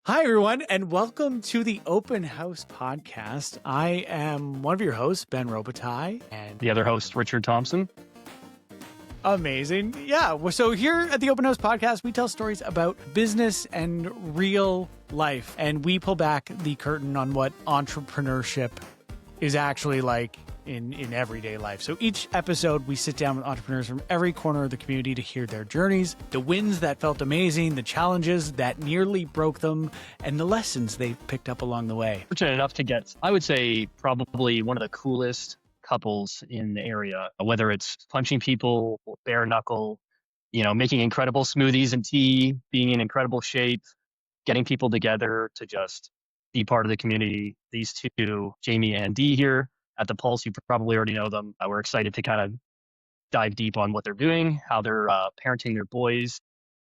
Hi, everyone, and welcome to the Open House Podcast. I am one of your hosts, Ben Robitaille, and the other host, Richard Thompson. Amazing. Yeah. So here at the Open House Podcast, we tell stories about business and real life, and we pull back the curtain on what entrepreneurship is actually like in everyday life. So each episode, we sit down with entrepreneurs from every corner of the community to hear their journeys, the wins that felt amazing, the challenges that nearly broke them, and the lessons they picked up along the way. Fortunate enough to get, I would say, probably one of the coolest couples in the area, whether it's punching people, bare knuckle, making incredible smoothies and tea, being in incredible shape, getting people together to just be part of the community. These two, Jamie and Dee here at the Pulse, you probably already know them. We're excited to kind of dive deep on what they're doing, how they're parenting their boys,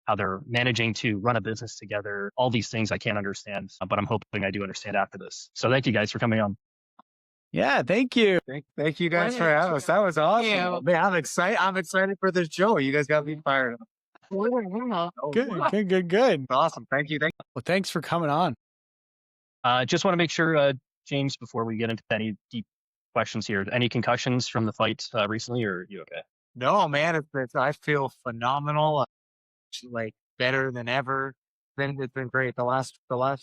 how they're managing to run a business together. All these things I can't understand, but I'm hoping I do understand after this. So thank you guys for coming on. Yeah, thank you. Thank you guys for having us. That was awesome. Yeah. Man, I'm excited for this show. You guys got me fired up. Good. Awesome. Thank you. Well, thanks for coming on. Just want to make sure, James, before we get into any deep questions here, any concussions from the fight recently, or are you okay? No, man. I feel phenomenal. Like better than ever. It's been great. The last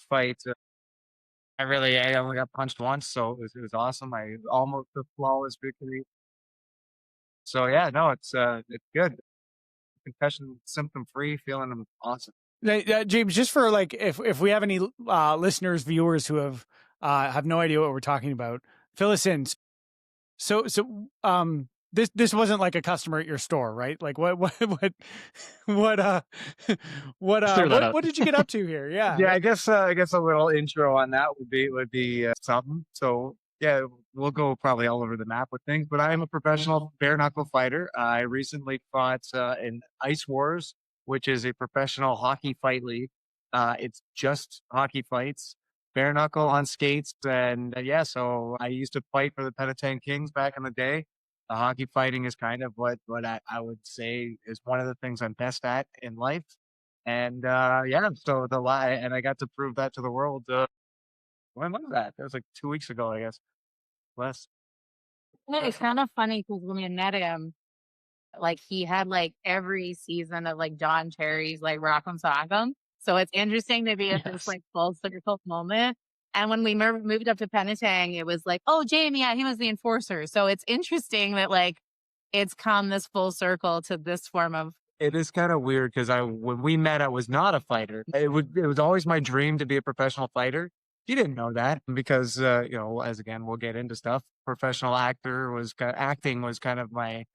fight, I only got punched once, so it was awesome. I almost took flawless victory. So yeah, no, it's good. Concussion symptom free, feeling awesome. James, just for like, if we have any listeners, viewers who have no idea what we're talking about, fill us in. So this wasn't like a customer at your store, right? Like what did you get up to here? Yeah. Yeah, I guess a little intro on that would be something. So yeah, we'll go probably all over the map with things, but I am a professional bare knuckle fighter. I recently fought in Ice Wars, which is a professional hockey fight league. It's just hockey fights, bare knuckle on skates. And so I used to fight for the Penetanguishene back in the day. The hockey fighting is kind of what I would say is one of the things I'm best at in life. And so and I got to prove that to the world. When was that? That was like 2 weeks ago, I guess. Less. It's kind of funny because when we met him, like he had like every season of like John Terry's like Rock'em Sock'em. So it's interesting to be at this like full circle moment. And when we moved up to Penetang, it was like, oh, Jamie, yeah, he was the enforcer. So it's interesting that like it's come this full circle to this form of. It is kind of weird because when we met, I was not a fighter. It was always my dream to be a professional fighter. He didn't know that because, as again, we'll get into stuff. Professional acting was kind of I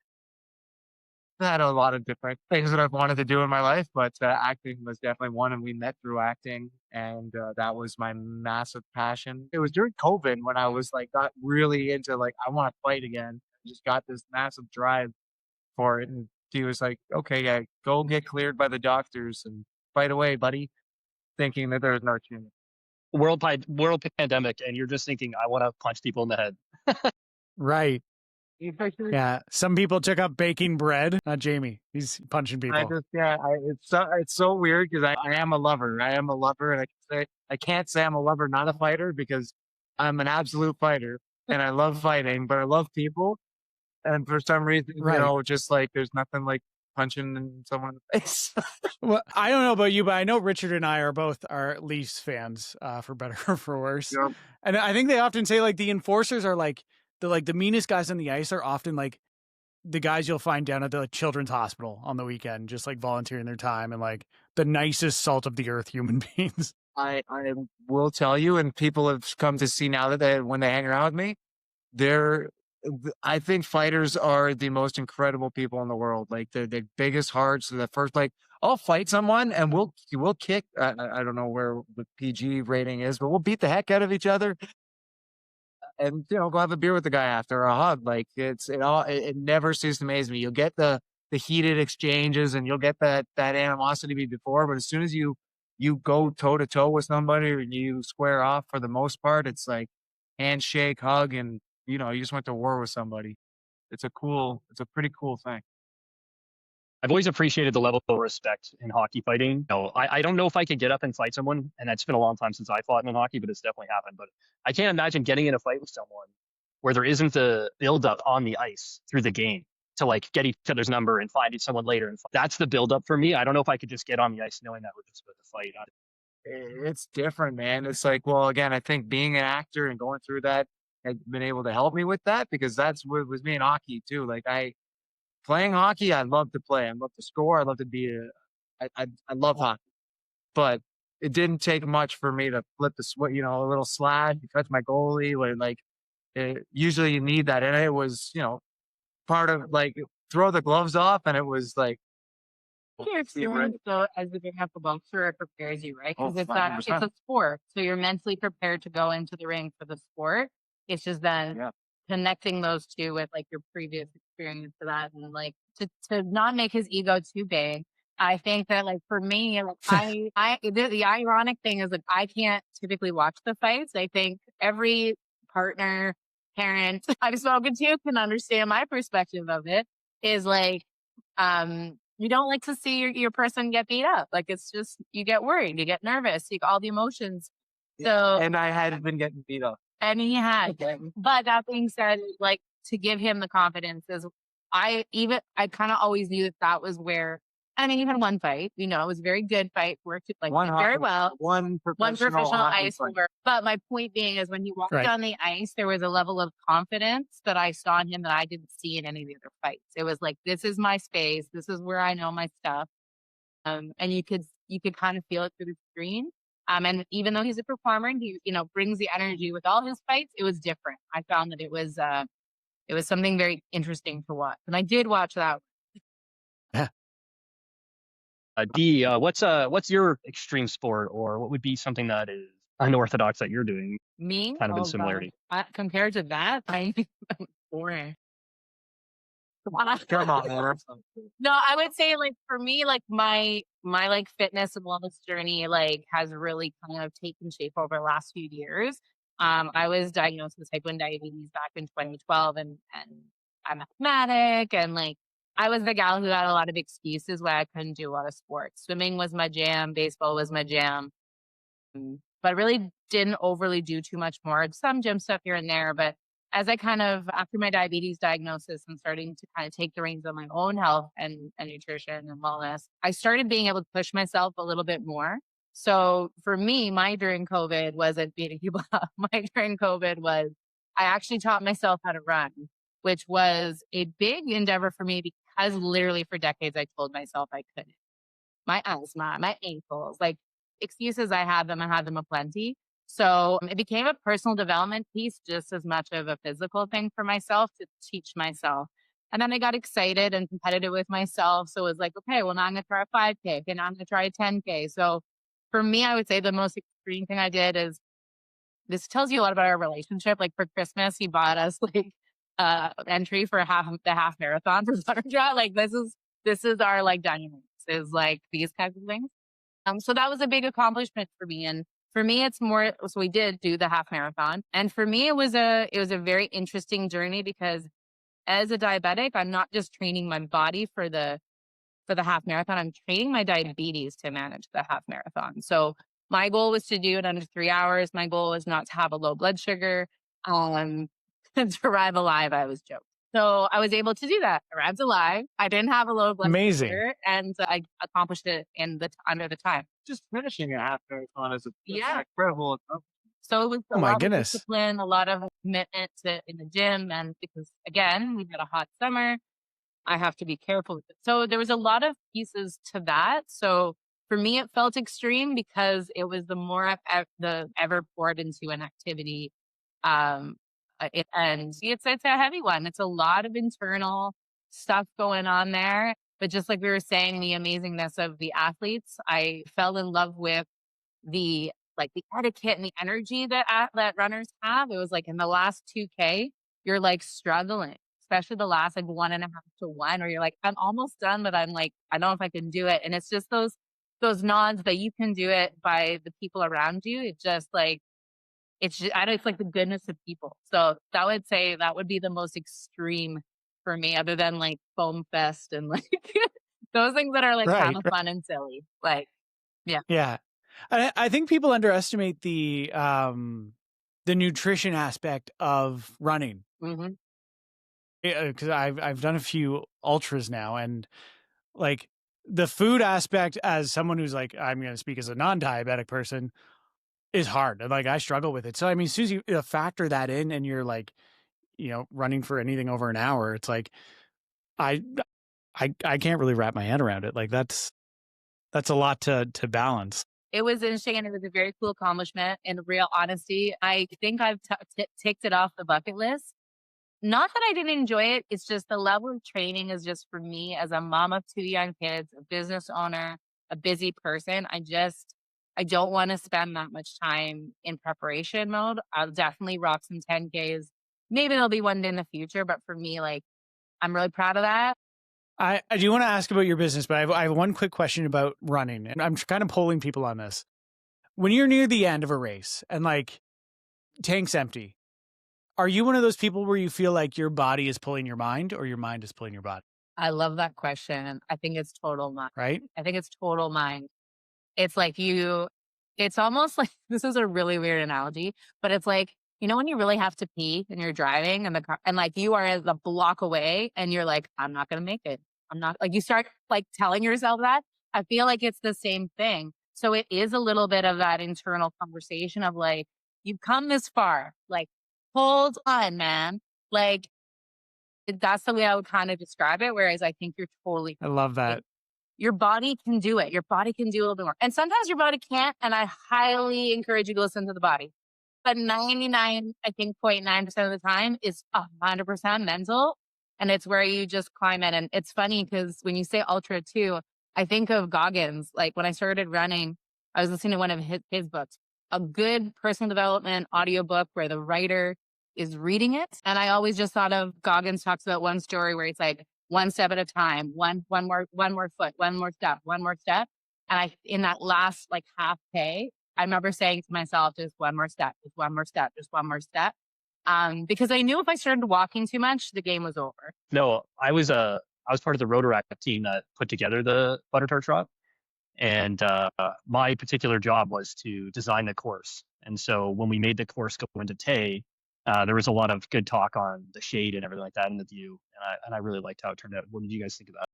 had a lot of different things that I've wanted to do in my life, but acting was definitely one. And we met through acting, and that was my massive passion. It was during COVID when I was like, got really into like, I want to fight again. I just got this massive drive for it. And he was like, okay, yeah, go get cleared by the doctors and fight away, buddy, thinking that there's no chance. World pandemic, and you're just thinking, I want to punch people in the head. Right. Yeah. Some people took up baking bread. Not Jamie. He's punching people. It's so weird because I am a lover. I am a lover, and I can't say I'm a lover, not a fighter, because I'm an absolute fighter and I love fighting, but I love people. And for some reason, just like there's nothing like punching someone in the face. Well, I don't know about you, but I know Richard and I are both Leafs fans, for better or for worse. Yep. And I think they often say like the enforcers are like the meanest guys on the ice are often like the guys you'll find down at the children's hospital on the weekend, just like volunteering their time and like the nicest salt of the earth human beings. I will tell you, and people have come to see now that when they hang around with me, I think fighters are the most incredible people in the world. Like they're the biggest hearts. The first, like, I'll fight someone and we'll kick. I don't know where the PG rating is, but we'll beat the heck out of each other. And go have a beer with the guy after, or a hug. Like it never ceases to amaze me. You'll get the heated exchanges and you'll get that animosity before, but as soon as you go toe to toe with somebody or you square off, for the most part, it's like handshake, hug, and you just went to war with somebody. It's a pretty cool thing. I've always appreciated the level of respect in hockey fighting. I don't know if I could get up and fight someone, and it's been a long time since I fought in hockey, but it's definitely happened. But I can't imagine getting in a fight with someone where there isn't the build up on the ice through the game to like get each other's number and find someone later. And that's the build up for me. I don't know if I could just get on the ice knowing that we're just about to fight. It's different, man. It's like, well, again, I think being an actor and going through that has been able to help me with that, because that's what was me in hockey too. Like playing hockey, I love to play. I love to score. I love to be I love hockey, but it didn't take much for me to flip the a little slash, you touch my goalie, where like usually you need that. And it was, part of like throw the gloves off, and it was like, Your experience, though, as a big up boxer, it prepares you, right? oh, Because it's 100%. a sport, so you're mentally prepared to go into the ring for the sport. It's just then Yeah. connecting those two with like your previous experience to that, and like to not make his ego too big. I think that like for me, like the ironic thing is like I can't typically watch the fights. I think every partner, parent I've spoken to can understand my perspective of it. Is like, you don't like to see your person get beat up. Like it's just you get worried, you get nervous, you get all the emotions. So And I had been getting beat up. and he had them. But that being said, like to give him the confidence is I kind of always knew that was where, I mean, even one fight, it was a very good fight, worked like very well. One One professional hockey ice fight. over. But my point being is when he walked Right. on the ice, there was a level of confidence that I saw in him that I didn't see in any of the other fights. It was like, this is my space. This is where I know my stuff. And you could kind of feel it through the screen. And even though he's a performer and he, brings the energy with all his fights, it was different. I found that it was something very interesting to watch. And I did watch that. D, what's your extreme sport, or what would be something that is unorthodox that you're doing? Me? Kind of in Oh, God. similarity. Compared to that, I think I'm boring. Come on, man. No, I would say like for me, like my like fitness and wellness journey like has really kind of taken shape over the last few years. I was diagnosed with type 1 diabetes back in 2012, and I'm asthmatic, and like I was the gal who had a lot of excuses why I couldn't do a lot of sports. Swimming was my jam, baseball was my jam, but really didn't overly do too much more. Some gym stuff here and there, but as I kind of, after my diabetes diagnosis and starting to kind of take the reins on my own health and nutrition and wellness, I started being able to push myself a little bit more. So for me, my during COVID wasn't beating people up. My during COVID was, I actually taught myself how to run, which was a big endeavor for me because literally for decades I told myself I couldn't. My asthma, my ankles, like excuses I had them aplenty. So it became a personal development piece just as much of a physical thing for myself to teach myself. And then I got excited and competitive with myself. So it was like, okay, well, now I'm going to try a 5K. Okay, now I'm going to try a 10K. So for me, I would say the most extreme thing I did is, this tells you a lot about our relationship. Like for Christmas, he bought us like entry for the half marathon for Butterjaw. Like this is our like dynamics, is like these kinds of things. So that was a big accomplishment for me. And for me, it's more, so we did do the half marathon. And for me, it was a very interesting journey because as a diabetic, I'm not just training my body for the half marathon, I'm training my diabetes to manage the half marathon. So my goal was to do it under 3 hours. My goal was not to have a low blood sugar, to arrive alive. I was joking. So I was able to do that. Arrived alive. I didn't have a low blood Amazing. sugar, and I accomplished it in under the time. Just finishing a half marathon is Yeah. incredible. So it was Oh a my lot goodness. of discipline, a lot of commitment in the gym, and because again, we've got a hot summer, I have to be careful with it. So there was a lot of pieces to that. So for me, it felt extreme because it was the more I've ever poured into an activity. And it's a heavy one. It's a lot of internal stuff going on there. But just like we were saying, the amazingness of the athletes, I fell in love with the etiquette and the energy that runners have. It was like in the last 2K, you're like struggling, especially the last like 1.5 to 1, or you're like, I'm almost done, but I'm like, I don't know if I can do it. And it's just those nods that you can do it by the people around you. It just like, it's like the goodness of people. So that would say that would be the most extreme for me, other than like foam fest and like Those things that are like kind Right. of fun and silly. Like, Yeah. I think people underestimate the nutrition aspect of running. mhm. Because I've done a few ultras now, and like the food aspect, as someone who's like, I'm going to speak as a non-diabetic person, is hard. Like I struggle with it. So I mean, as soon as you factor that in, and you're like, running for anything over an hour, it's like I I can't really wrap my head around it. Like that's a lot to balance. It was interesting and it was a very cool accomplishment. In real honesty, I think I've ticked it off the bucket list. Not that I didn't enjoy it. It's just the level of training is just for me as a mom of 2 young kids, a business owner, a busy person. I don't want to spend that much time in preparation mode. I'll definitely rock some 10Ks. Maybe there'll be one day in the future, but for me, like, I'm really proud of that. I do want to ask about your business, but I have one quick question about running, and I'm kind of polling people on this. When you're near the end of a race and like tank's empty, are you one of those people where you feel like your body is pulling your mind or your mind is pulling your body? I love that question. I think it's total mind. Right? I think it's total mind. It's like it's almost like, this is a really weird analogy, but it's like, when you really have to pee and you're driving and the car, and like you are a block away and you're like, I'm not going to make it. I'm not, like, you start like telling yourself that. I feel like it's the same thing. So it is a little bit of that internal conversation of like, you've come this far, like, hold on, man. Like, that's the way I would kind of describe it. Whereas I think you're totally, I love that. your body can do it. Your body can do a little bit more. And sometimes your body can't. And I highly encourage you to listen to the body. But 99, I think 0.9% of the time is 100% mental. And it's where you just climb in. And it's funny because when you say ultra too, I think of Goggins. Like when I started running, I was listening to one of his books, a good personal development audiobook where the writer is reading it. And I always just thought of Goggins talks about one story where it's like one step at a time, one more foot, one more step. And in that last like half K, I remember saying to myself, just one more step, just one more step, just one more step. Because I knew if I started walking too much, the game was over. No, I was part of the Rotaract team that put together the Butter Tart Trot, and my particular job was to design the course. And so when we made the course go into Tay, there was a lot of good talk on the shade and everything like that, and the view, and I really liked how it turned out. What did you guys think of that?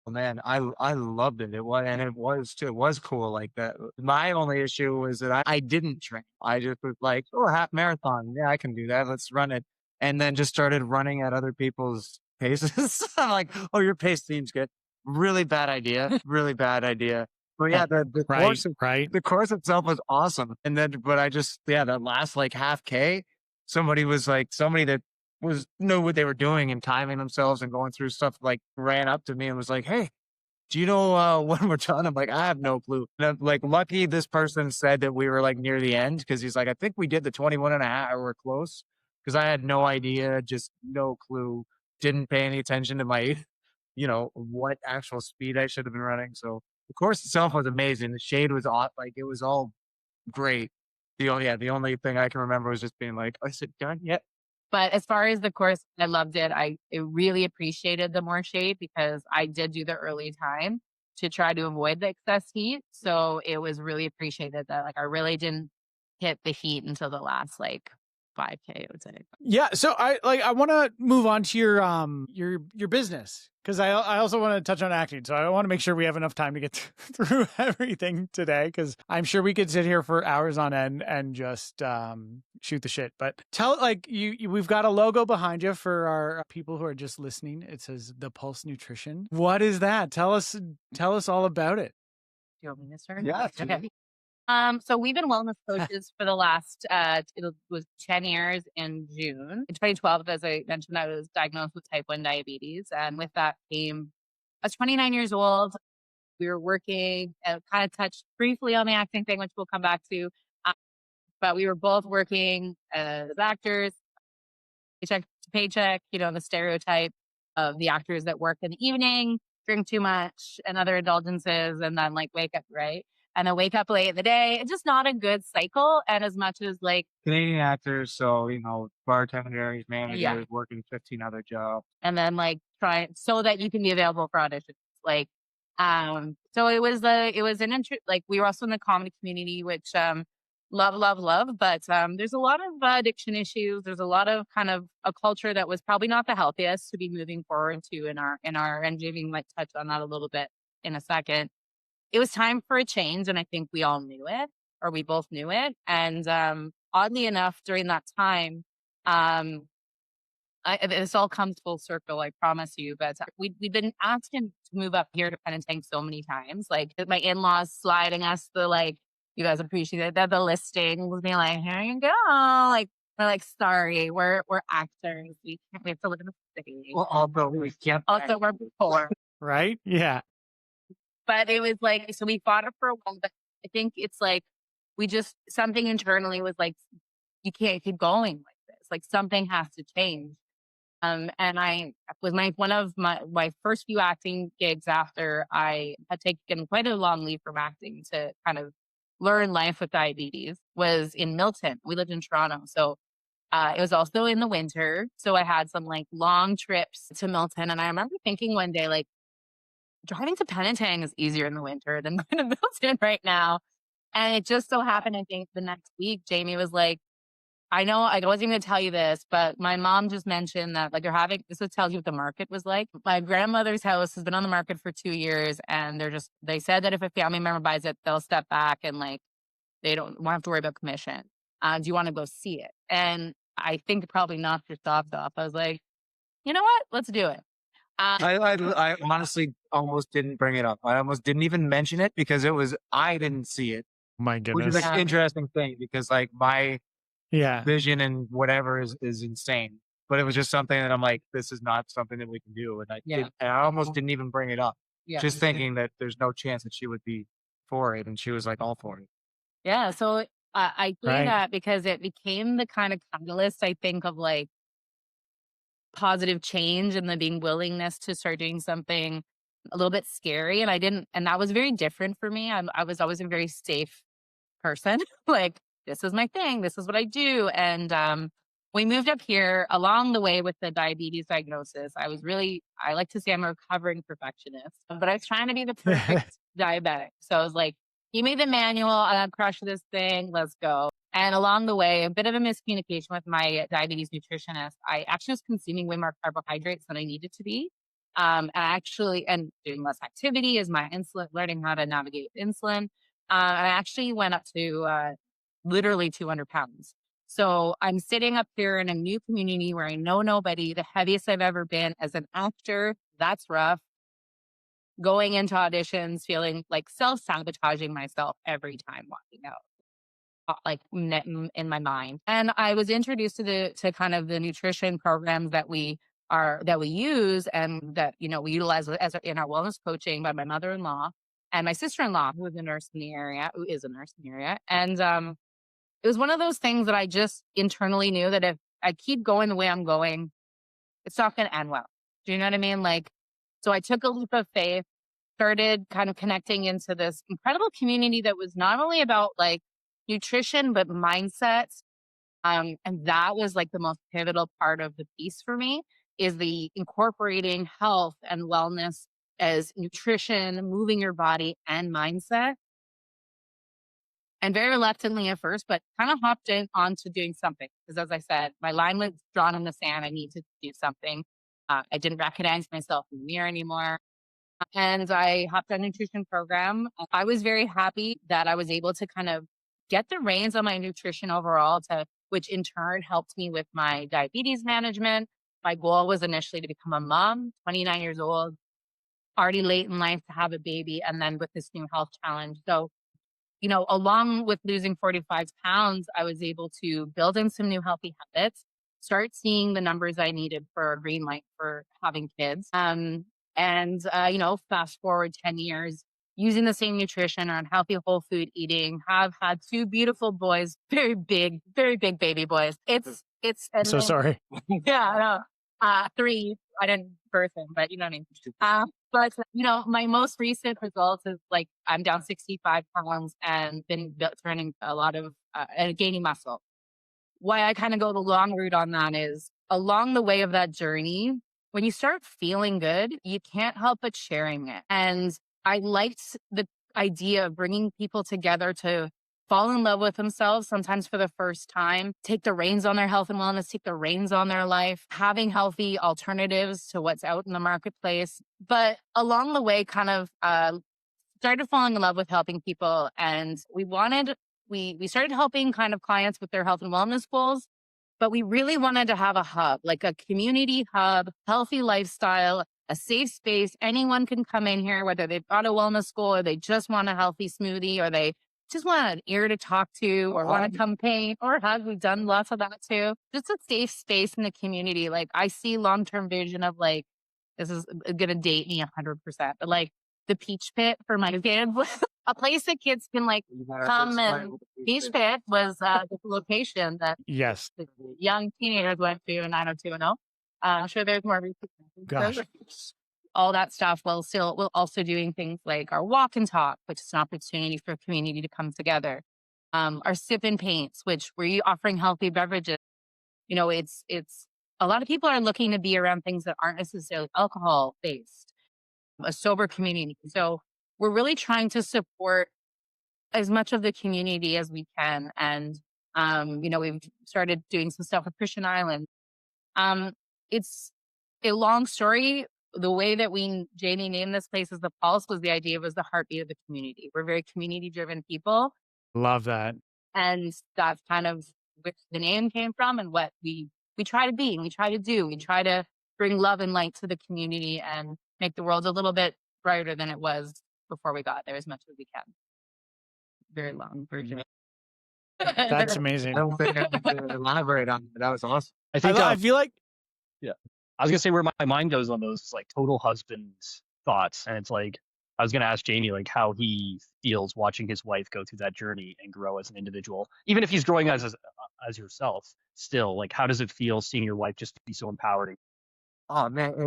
Oh, man, I loved it. It was cool like that. My only issue was that I didn't train. I just was like, oh, half marathon. Yeah, I can do that. Let's run it. And then just started running at other people's paces. I'm like, oh, your pace seems good. Really bad idea. Really bad idea. But yeah, the Right. the course itself was awesome. And then, but that last like half K, somebody that knew what they were doing and timing themselves and going through stuff, like ran up to me and was like, hey, do you know when we're done? I'm like, I have no clue. And I'm like, lucky this person said that we were like near the end, because he's like, I think we did the 21 and a half, or we're close. Because I had no idea, just no clue. Didn't pay any attention to my, what actual speed I should have been running. So the course itself was amazing. The shade was off, like it was all great. The only thing I can remember was just being like, is it done yet? But as far as the course, I loved it. I really appreciated the more shade because I did do the early time to try to avoid the excess heat. So it was really appreciated that like I really didn't hit the heat until the last like 5K, I would say. Yeah. So I want to move on to your business, because I also want to touch on acting. So I want to make sure we have enough time to get through everything today, because I'm sure we could sit here for hours on end and just shoot the shit. But we've got a logo behind you for our people who are just listening. It says The Pulse Nutrition. What is that? Tell us all about it. Do you want me to start? Yeah. Okay. So we've been wellness coaches for the last, it was 10 years in June. In 2012, as I mentioned, I was diagnosed with type 1 diabetes. And with that came, I was 29 years old. We were working and kind of touched briefly on the acting thing, which we'll come back to. But we were both working as actors, paycheck to paycheck, the stereotype of the actors that work in the evening, drink too much and other indulgences, and then like wake up, right? And then wake up late in the day. It's just not a good cycle. And as much as like Canadian actors, so bartenders, managers, working 15 other jobs. and then like try so that you can be available for auditions. Like So it was an like we were also in the comedy community, which love, but there's a lot of addiction issues. There's a lot of kind of a culture that was probably not the healthiest to be moving forward to in our and Jamie might touch on that a little bit in a second. It was time for a change, and I think we all knew it, or we both knew it. And oddly enough, during that time, um, this all comes full circle, I promise you. But we've been asking to move up here to Penetanguishene so many times. Like my in-laws sliding us the like, you guys appreciate that the listing was being like, here you go. Like we're like, sorry, we're actors. We have to live in the city. Well, although we can't. Also, we're poor. Right? Yeah. But it was like, so we fought it for a while. But I think it's like we just something internally was like, you can't keep going like this. Like something has to change. And I was one of my first few acting gigs after I had taken quite a long leave from acting to kind of learn life with diabetes was in Milton. We lived in Toronto. So it was also in the winter. So I had some like long trips to Milton. And I remember thinking one day, like, driving to Penetang is easier in the winter than going to Milton right now. And it just so happened, I think the next week, Jamie was like, I know I wasn't going to tell you this, but my mom just mentioned that like this tells you what the market was like. My grandmother's house has been on the market for 2 years, and they said that if a family member buys it, they'll step back and like they won't have to worry about commission. Do you want to go see it? And I think it probably knocked your socks off. I was like, you know what? Let's do it. I honestly almost didn't bring it up. I almost didn't even mention it because I didn't see it, My which goodness. is an interesting thing because like my Yeah. vision and whatever is insane. But it was just something that I'm like, this is not something that we can do. And I almost didn't even bring it up, just thinking that there's no chance that she would be for it. And she was like all for it. Yeah. So I say Right. that because it became the kind of catalyst, I think, of like positive change and the being willingness to start doing something a little bit scary. And that was very different for me. I was always a very safe person. Like, this is my thing. This is what I do. And we moved up here along the way with the diabetes diagnosis. I like to say I'm a recovering perfectionist, but I was trying to be the perfect diabetic. So I was like, give me the manual, I'll crush this thing. Let's go. And along the way, a bit of a miscommunication with my diabetes nutritionist. I actually was consuming way more carbohydrates than I needed to be. And doing less activity is my insulin, learning how to navigate insulin. I actually went up to literally 200 pounds. So I'm sitting up here in a new community where I know nobody, the heaviest I've ever been as an actor. That's rough. Going into auditions, feeling like self-sabotaging myself every time walking out, like in my mind. And I was introduced to kind of the nutrition programs that we use and that, we utilize in our wellness coaching by my mother-in-law and my sister-in-law, who is a nurse in the area. And it was one of those things that I just internally knew that if I keep going the way I'm going, it's not going to end well. Do you know what I mean? Like, so I took a leap of faith, started kind of connecting into this incredible community that was not only about like nutrition, but mindset. And that was like the most pivotal part of the piece for me is the incorporating health and wellness as nutrition, moving your body and mindset. And very reluctantly at first, but kind of hopped onto doing something. Because as I said, my line was drawn in the sand. I need to do something. I didn't recognize myself in the mirror anymore. And I hopped on a nutrition program. I was very happy that I was able to kind of get the reins on my nutrition overall, which in turn helped me with my diabetes management. My goal was initially to become a mom, 29 years old, already late in life to have a baby, and then with this new health challenge. So, along with losing 45 pounds, I was able to build in some new healthy habits, start seeing the numbers I needed for a green light for having kids. Fast forward 10 years, using the same nutrition on healthy whole food eating, have had 2 beautiful boys, very big baby boys. I'm so sorry. Yeah, no, 3, I didn't birth him, but you know what I mean. But my most recent results is like I'm down 65 pounds and been turning a lot of and gaining muscle. Why I kind of go the long route on that is along the way of that journey, when you start feeling good, you can't help but sharing it. And I liked the idea of bringing people together to fall in love with themselves, sometimes for the first time, take the reins on their health and wellness, take the reins on their life, having healthy alternatives to what's out in the marketplace. But along the way, kind of started falling in love with helping people. And we started helping kind of clients with their health and wellness goals. But we really wanted to have a hub, like a community hub, healthy lifestyle, a safe space. Anyone can come in here, whether they've got a wellness goal or they just want a healthy smoothie or they just want an ear to talk to or want to come paint or hug. We've done lots of that too. Just a safe space in the community. Like I see long-term vision of like, this is going to date me 100%, but like the Peach Pit for my kids, a place that kids can like come and Peach Pit was the location that Yes. the young teenagers went to in 90210. I'm sure there's more Gosh. all that stuff while we're also doing things like our walk and talk, which is an opportunity for community to come together. Our sip and paints, which we're offering healthy beverages. You know, it's a lot of people are looking to be around things that aren't necessarily alcohol based, a sober community. So we're really trying to support as much of the community as we can. And, you know, we've started doing some stuff with Christian Island. It's a long story. The way that Jamie named this place as the Pulse was the idea was the heartbeat of the community. We're very community driven people. Love that. And that's kind of where the name came from and what we try to be and we try to do. We try to bring love and light to the community and make the world a little bit brighter than it was before we got there as much as we can. Very long version. That's amazing. I don't think I have to elaborate on it. That was awesome. I think I feel like I was gonna say where my mind goes on those is like total husband's thoughts, and it's like I was gonna ask Jamie like how he feels watching his wife go through that journey and grow as an individual, even if he's growing as yourself. Still, like how does it feel seeing your wife just be so empowered? Oh man,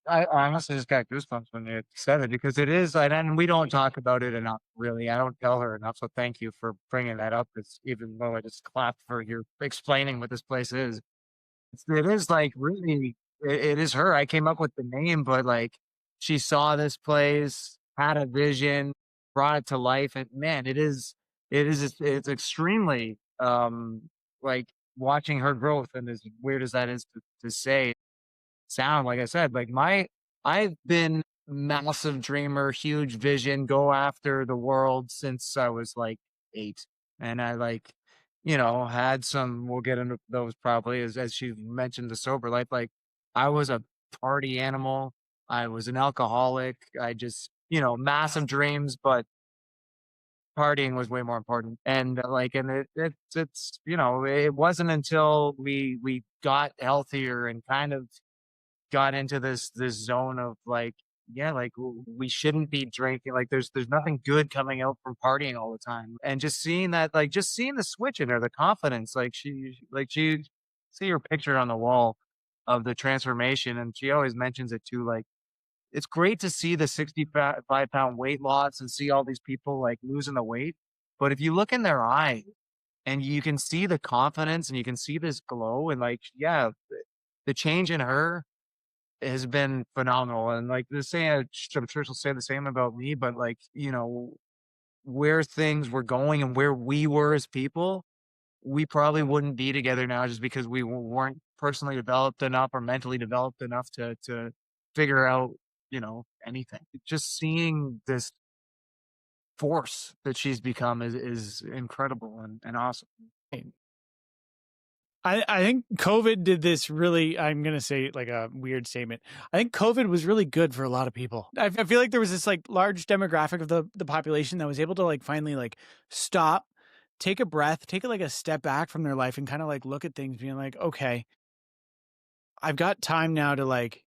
I honestly just got goosebumps when you said it because it is, and we don't talk about it enough. Really, I don't tell her enough. So thank you for bringing that up. It's even though I just clapped for your explaining what this place is. It is like really, it is her. I came up with the name, but like she saw this place, had a vision, brought it to life, and man, it's extremely like watching her growth. And as weird as that is to say, sound like I said, like I've been massive dreamer, huge vision, go after the world since I was like 8, and I like had some, we'll get into those probably as she mentioned the sober life. Like I was a party animal. I was an alcoholic. I just, massive dreams, but partying was way more important. And it's, it wasn't until we got healthier and kind of got into this zone of like, yeah, like we shouldn't be drinking. Like there's nothing good coming out from partying all the time. And just seeing that, like just seeing the switch in her, the confidence, like she see her picture on the wall of the transformation. And she always mentions it too. Like it's great to see the 65-pound weight loss and see all these people like losing the weight. But if you look in their eyes and you can see the confidence and you can see this glow and like, yeah, the change in her has been phenomenal. And like the same, I'm sure she'll say the same about me, but like, where things were going and where we were as people, we probably wouldn't be together now just because we weren't personally developed enough or mentally developed enough to figure out, anything. Just seeing this force that she's become is incredible and awesome. I think COVID did this really, I'm going to say like a weird statement. I think COVID was really good for a lot of people. I feel like there was this like large demographic of the population that was able to like finally like stop, take a breath, take like a step back from their life and kind of like look at things being like, okay, I've got time now to like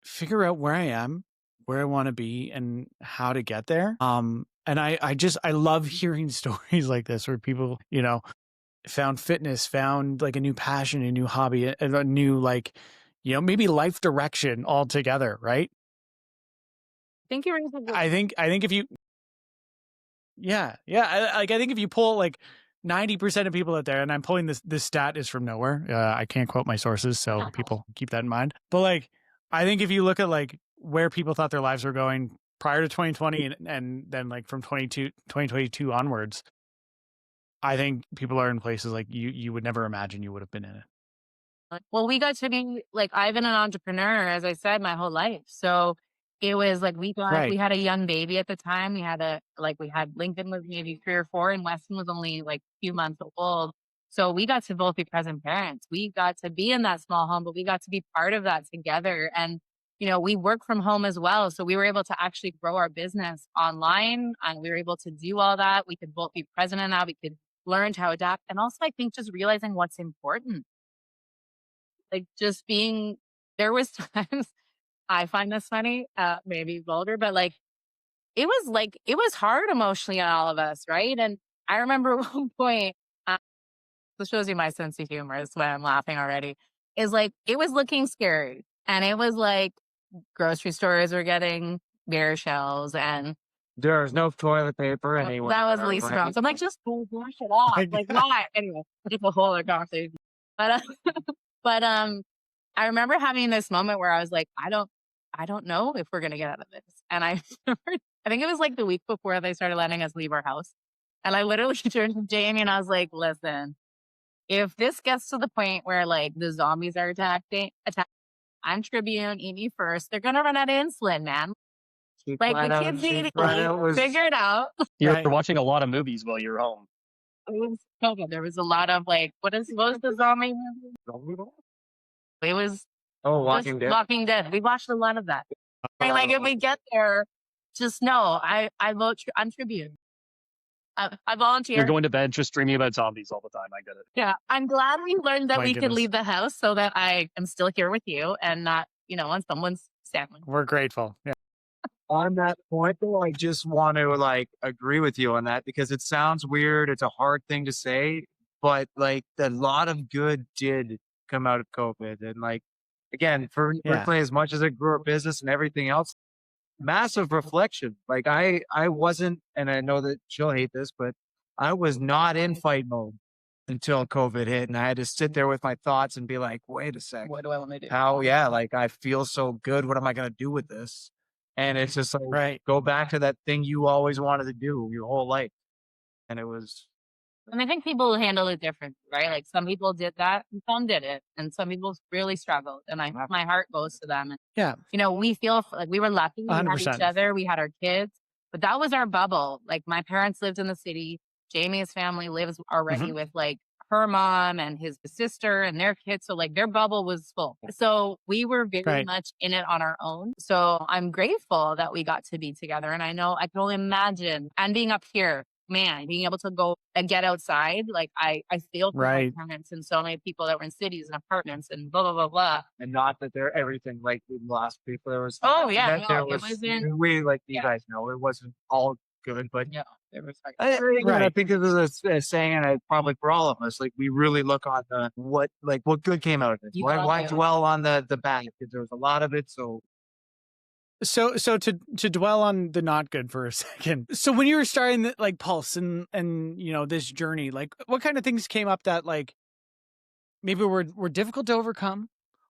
figure out where I am, where I want to be and how to get there. And I love hearing stories like this where people, found fitness, found like a new passion, a new hobby, a new like, maybe life direction altogether, right? Thank you. I think if you, I think if you pull like 90% of people out there, and I'm pulling this stat is from nowhere. I can't quote my sources, so people keep that in mind. But like, I think if you look at like where people thought their lives were going prior to 2020 and then like from 2022 onwards, I think people are in places like you would never imagine you would have been in it. Well, we got to be like, I've been an entrepreneur, as I said, my whole life. So it was like we Right. had a young baby at the time. We had Lincoln was maybe 3 or 4 and Weston was only like a few months old. So we got to both be present parents. We got to be in that small home, but we got to be part of that together. And, we work from home as well. So we were able to actually grow our business online and we were able to do all that. We could both be present in that. We could learn to adapt. And also I think just realizing what's important. Like just being, there was times I find this funny, maybe vulgar, but it was hard emotionally on all of us, right? And I remember at one point, this shows you my sense of humor, is why I'm laughing already, is like, it was looking scary. And it was like grocery stores were getting bare shelves and There's no toilet paper anywhere. that was the least amount. So I'm like, just wash it off. Like, why? Anyway, it's a whole other conversation. But, but I remember having this moment where I was like, I don't know if we're gonna get out of this. And I remember, I think it was like the week before they started letting us leave our house. And I literally turned to Jamie and I was like, listen, if this gets to the point where like the zombies are attacking, I'm Tribune, eat me first. They're gonna run out of insulin, man. Like the kids need to figure it out. You're watching a lot of movies while you're home. It was COVID. There was a lot of like, what was the zombie movie? It was Walking Dead. Walking Dead. We watched a lot of that. I mean, like if we get there, just know I vote on Tribune. I volunteer. You're going to bed just dreaming about zombies all the time. I get it. Yeah, I'm glad we learned that we could goodness. leave the house so that I am still here with you and not, on someone's sandwich. We're grateful. Yeah. On that point, though, I just want to agree with you on that because it sounds weird. It's a hard thing to say, but a lot of good did come out of COVID. And again, for as much as it grew our business and everything else, massive reflection. I wasn't, and I know that she'll hate this, but I was not in fight mode until COVID hit. And I had to sit there with my thoughts and be like, wait a sec. What do I want to do? I feel so good. What am I going to do with this? And it's just go back to that thing you always wanted to do your whole life. And it was. And I think people handle it different, right? Like some people did that and some did it. And some people really struggled. And my heart goes to them. And, yeah. We feel like we were lucky. We 100%. had each other. We had our kids. But that was our bubble. Like my parents lived in the city. Jamie's family lives already with her mom and his sister and their kids. So their bubble was full. So we were very much in it on our own. So I'm grateful that we got to be together. And I know I can only imagine, and being up here, man, being able to go and get outside. I feel for my parents and so many people that were in cities and apartments and blah, blah, blah, blah. And not that they're everything like the last people. There was, it we you guys know, it wasn't all good, but it was I think it was a saying, and probably for all of us, we really look on the what good came out of it. Why dwell on the bad? Because there was a lot of it. So to dwell on the not good for a second. So when you were starting Pulse and this journey, what kind of things came up that maybe were difficult to overcome,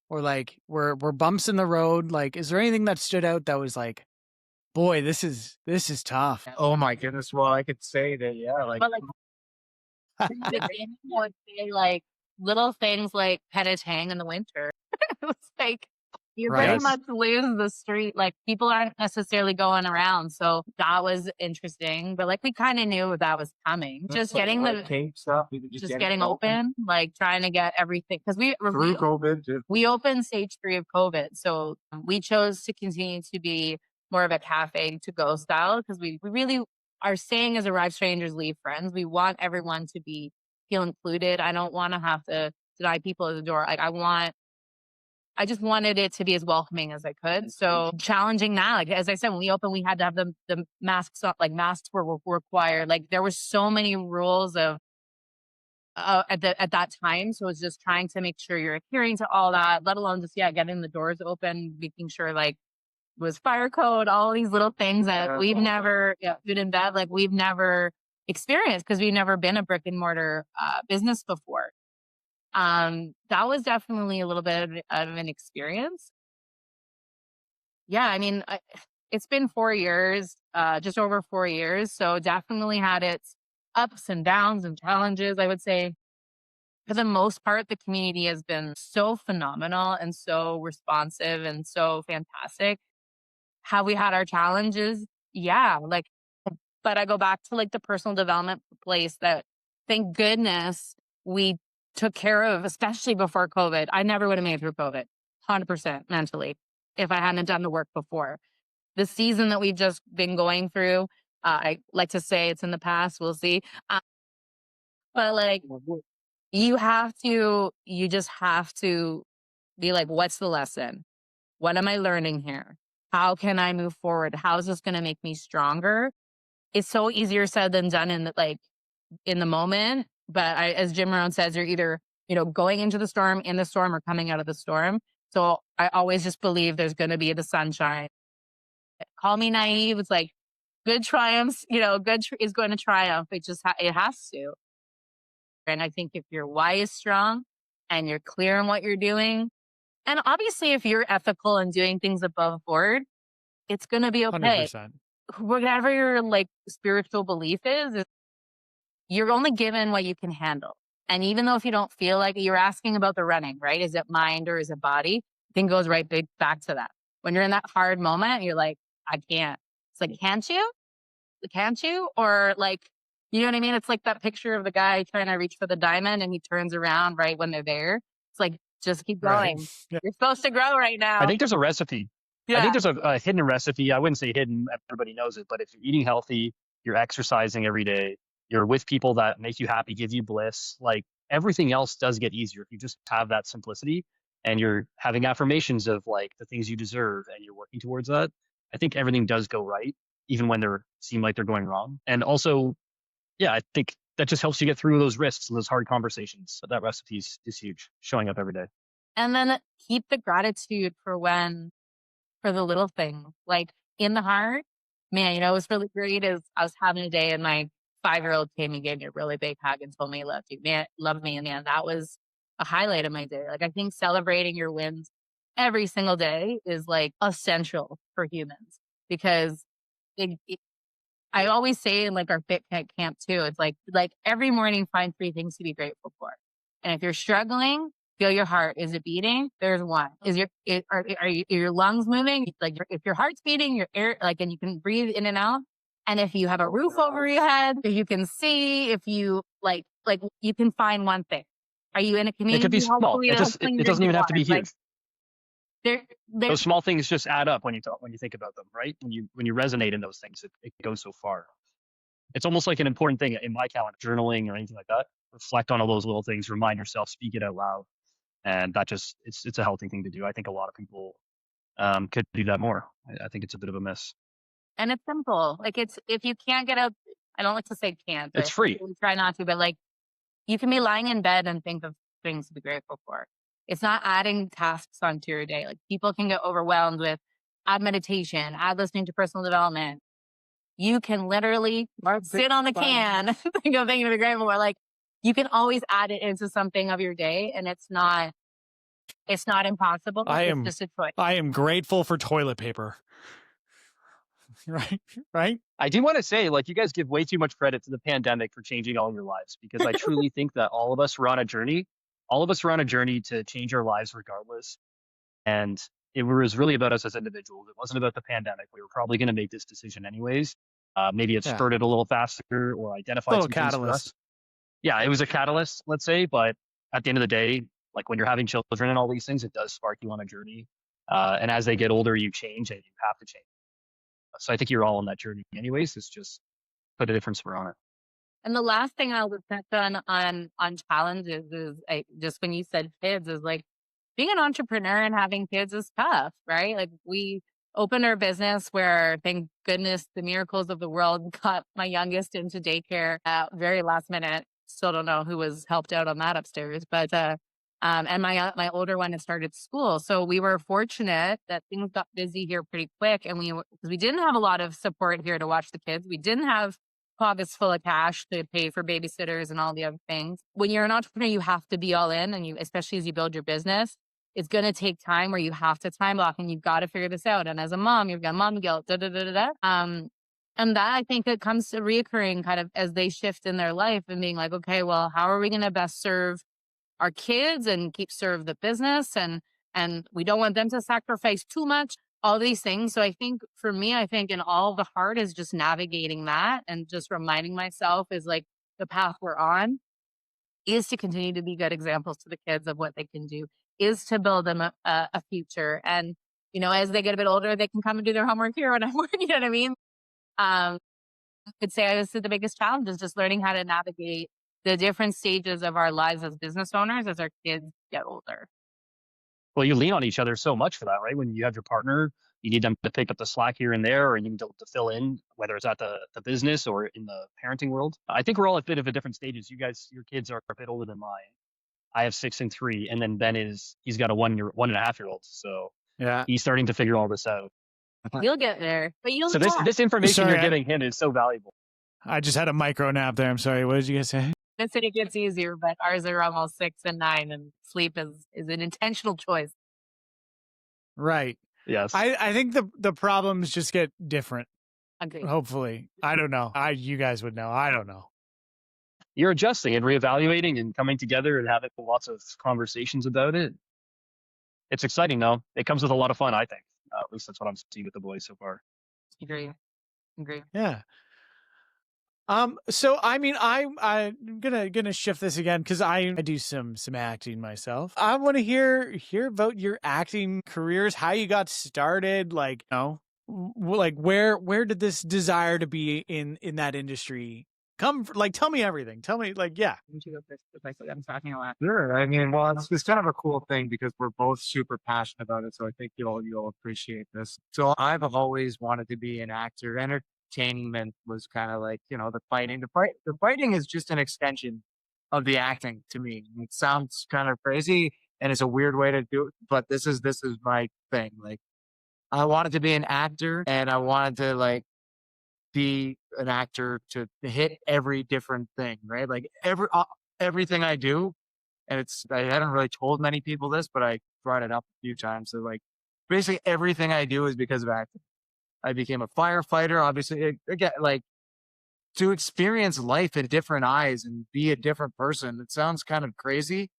or were bumps in the road? Is there anything that stood out that was boy, this is tough? Oh my goodness! Well, I could say that, would say little things like Penetanguishene in the winter. It was you pretty much lose the street. People aren't necessarily going around. So that was interesting. But we kind of knew that was coming. Just getting the tape stuff. Just getting open, trying to get everything. Because through COVID, we opened stage 3 of COVID. So we chose to continue to be more of a cafe to go style because we really are saying as arrive strangers, leave friends. We want everyone to feel included. I don't want to have to deny people at the door. I just wanted it to be as welcoming as I could. So challenging that, as I said, when we opened, we had to have the masks on, masks were required. There were so many rules of at that time. So it was just trying to make sure you're adhering to all that, let alone just getting the doors open, making sure was fire code, all these little things that we've never food and bev, we've never experienced because we've never been a brick and mortar business before. That was definitely a little bit of an experience. Yeah, I mean, it's been 4 years, just over 4 years. So definitely had its ups and downs and challenges. I would say for the most part, the community has been so phenomenal and so responsive and so fantastic. Have we had our challenges? Yeah. Like, but I go back to like the personal development place that thank goodness we took care of, especially before COVID. I never would have made it through COVID, 100% mentally, if I hadn't done the work before. The season that we've just been going through, I like to say it's in the past. We'll see. But like, you just have to be like, what's the lesson? What am I learning here? How can I move forward? How is this going to make me stronger? It's so easier said than done in the moment. But as Jim Rohn says, you're either, going into the storm, in the storm, or coming out of the storm. So I always just believe there's going to be the sunshine. Call me naive. It's like good triumphs, good is going to triumph. It has to. And I think if your why is strong and you're clear on what you're doing, and obviously if you're ethical and doing things above board, it's going to be okay. 100%. Whatever your like spiritual belief is, you're only given what you can handle. And even though if you don't feel like you're asking about the running, right? Is it mind or is it body? I think it goes right back to that. When you're in that hard moment, you're like, I can't. It's like, can't you? Can't you? Or like, you know what I mean? It's like that picture of the guy trying to reach for the diamond and he turns around right when they're there. It's like, just keep going. Right. Yeah. You're supposed to grow right now. I think there's a recipe. I Yeah. think there's a hidden recipe. I wouldn't say hidden. Everybody knows it. But if you're eating healthy, you're exercising every day, you're with people that make you happy, give you bliss, like everything else does get easier if you just have that simplicity and you're having affirmations of like the things you deserve and you're working towards that. I think everything does go right, even when they seem like they're going wrong. And also, yeah, I think that just helps you get through those risks and those hard conversations. So that recipe is huge, showing up every day. And then keep the gratitude for the little things, like in the heart. Man, it was really great is I was having a day and my 5-year-old came and gave me a really big hug and told me he loved you. Man, loved me. And man, that was a highlight of my day. Like I think celebrating your wins every single day is like essential for humans because I always say in like our fit camp too, it's like every morning find 3 things to be grateful for. And if you're struggling, feel your heart. Is it beating? There's one. Are your lungs moving? Like if your heart's beating, your air, like, and you can breathe in and out. And if you have a roof over your head, if you can see, if you like you can find one thing. Are you in a community? It could be small. It doesn't even have to be huge. Those small things just add up when you think about them, right? When you resonate in those things, it goes so far. It's almost like an important thing in my calendar, journaling or anything like that. Reflect on all those little things, remind yourself, speak it out loud. And that just, it's a healthy thing to do. I think a lot of people could do that more. I think it's a bit of a miss. And it's simple. Like if you can't get up, I don't like to say can't. It's free. Try not to, but like you can be lying in bed and think of things to be grateful for. It's not adding tasks onto your day. Like people can get overwhelmed with add meditation, add listening to personal development. You can literally sit on the can, think of things to be grateful for. Like you can always add it into something of your day, and it's not impossible. It's just a choice. I am grateful for toilet paper. Right. I do want to say, like, you guys give way too much credit to the pandemic for changing all your lives, because I truly think that all of us were on a journey. All of us were on a journey to change our lives regardless. And it was really about us as individuals. It wasn't about the pandemic. We were probably going to make this decision anyways. Maybe it spurted a little faster or identified some things for us. Yeah, it was a catalyst, let's say. But at the end of the day, like when you're having children and all these things, it does spark you on a journey. And as they get older, you change and you have to change. So I think you're all on that journey anyways. It's just put a different spur on it. And the last thing I would touch on challenges is just when you said kids is like being an entrepreneur and having kids is tough, right? Like we opened our business where thank goodness the miracles of the world got my youngest into daycare at very last minute. Still don't know who was helped out on that upstairs, but and my older one had started school. So we were fortunate that things got busy here pretty quick. And we didn't have a lot of support here to watch the kids. We didn't have pockets full of cash to pay for babysitters and all the other things. When you're an entrepreneur, you have to be all in, and especially as you build your business. it's going to take time where you have to time block and you've got to figure this out. And as a mom, you've got mom guilt, da, da, da, da, da. And that I think it comes to reoccurring kind of as they shift in their life and being like, okay, well, how are we going to best serve our kids and serve the business? And we don't want them to sacrifice too much, all these things. So I think for me, I think in all the hard is just navigating that and just reminding myself is like the path we're on is to continue to be good examples to the kids of what they can do, is to build them a future. And, as they get a bit older, they can come and do their homework here when I'm working, you know what I mean? I could say I would say the biggest challenge is just learning how to navigate the different stages of our lives as business owners as our kids get older. Well, you lean on each other so much for that, right? When you have your partner, you need them to pick up the slack here and there, or you need to fill in, whether it's at the business or in the parenting world. I think we're all at a bit of a different stages. You guys, your kids are a bit older than mine. I have 6 and 3, and then Ben he's got a 1.5-year-old. So Yeah. he's starting to figure all this out. You'll get there, but you'll. So this information you're giving him is so valuable. I just had a micro nap there. I'm sorry. What did you guys say? This it gets easier, but ours are almost 6 and 9, and sleep is an intentional choice. Right. Yes. I think the problems just get different. Agreed. Hopefully. I don't know. You guys would know. I don't know. You're adjusting and reevaluating and coming together and having lots of conversations about it. It's exciting, though. It comes with a lot of fun, I think. At least that's what I'm seeing with the boys so far. Agree. Yeah. So I mean, I'm gonna shift this again because I do some acting myself. I want to hear about your acting careers, how you got started, like like where did this desire to be in that industry come from? Like, tell me everything. Tell me, like, yeah. I'm talking a lot. Sure. I mean, well, it's kind of a cool thing because we're both super passionate about it. So I think you'll appreciate this. So I've always wanted to be an actor. Entertainment was kind of like, the fighting. The fighting is just an extension of the acting to me. It sounds kind of crazy and it's a weird way to do it, but this is my thing. Like, I wanted to be an actor and I wanted to like be an actor to hit every different thing, right? Like everything I do, and I hadn't really told many people this, but I brought it up a few times. So like basically everything I do is because of acting. I became a firefighter, obviously, again, like to experience life in different eyes and be a different person. It sounds kind of crazy,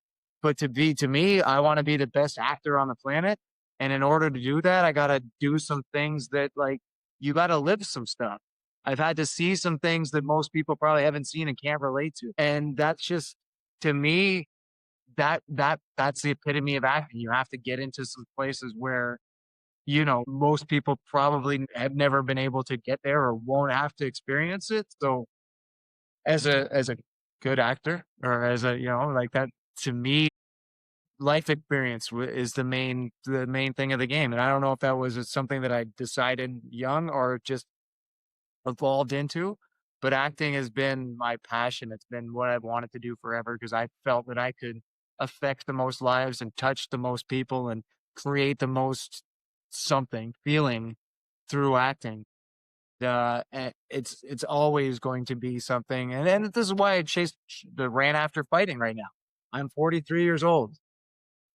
but to me, I want to be the best actor on the planet. And in order to do that, I got to do some things that like, you got to live some stuff. I've had to see some things that most people probably haven't seen and can't relate to. And that's just, to me, that's the epitome of acting. You have to get into some places where, most people probably have never been able to get there or won't have to experience it. So as a good actor or as a, like that, to me, life experience is the main thing of the game. And I don't know if that was something that I decided young or just evolved into, but acting has been my passion. It's been what I've wanted to do forever because I felt that I could affect the most lives and touch the most people and create the most feeling through acting. It's always going to be something. And this is why I ran after fighting right now. I'm 43 years old.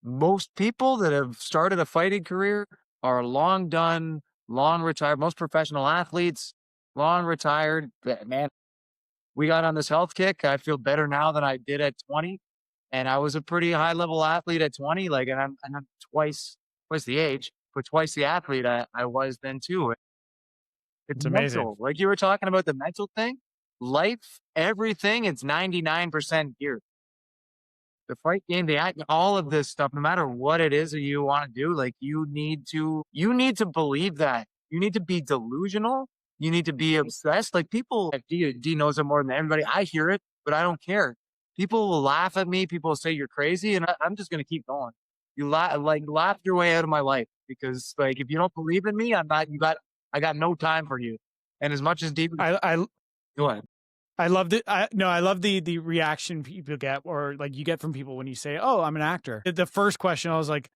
Most people that have started a fighting career are long done, long retired. Most professional athletes, long retired. Man, we got on this health kick. I feel better now than I did at 20. And I was a pretty high level athlete at 20. Like, and I'm twice the age, but twice the athlete I was then too. It's amazing. mental. Like you were talking about the mental thing, life, everything. It's 99% geared. The fight game, the act, all of this stuff, no matter what it is that you want to do, like you need to believe that. You need to be delusional. You need to be obsessed. Like people, D knows it more than everybody. I hear it, but I don't care. People will laugh at me. People will say you're crazy, and I'm just going to keep going. You laugh your way out of my life because, like, if you don't believe in me, I got no time for you. And as much as deep, go ahead. I love it. I love the reaction people get, or like you get from people when you say, "Oh, I'm an actor." The first question I was like,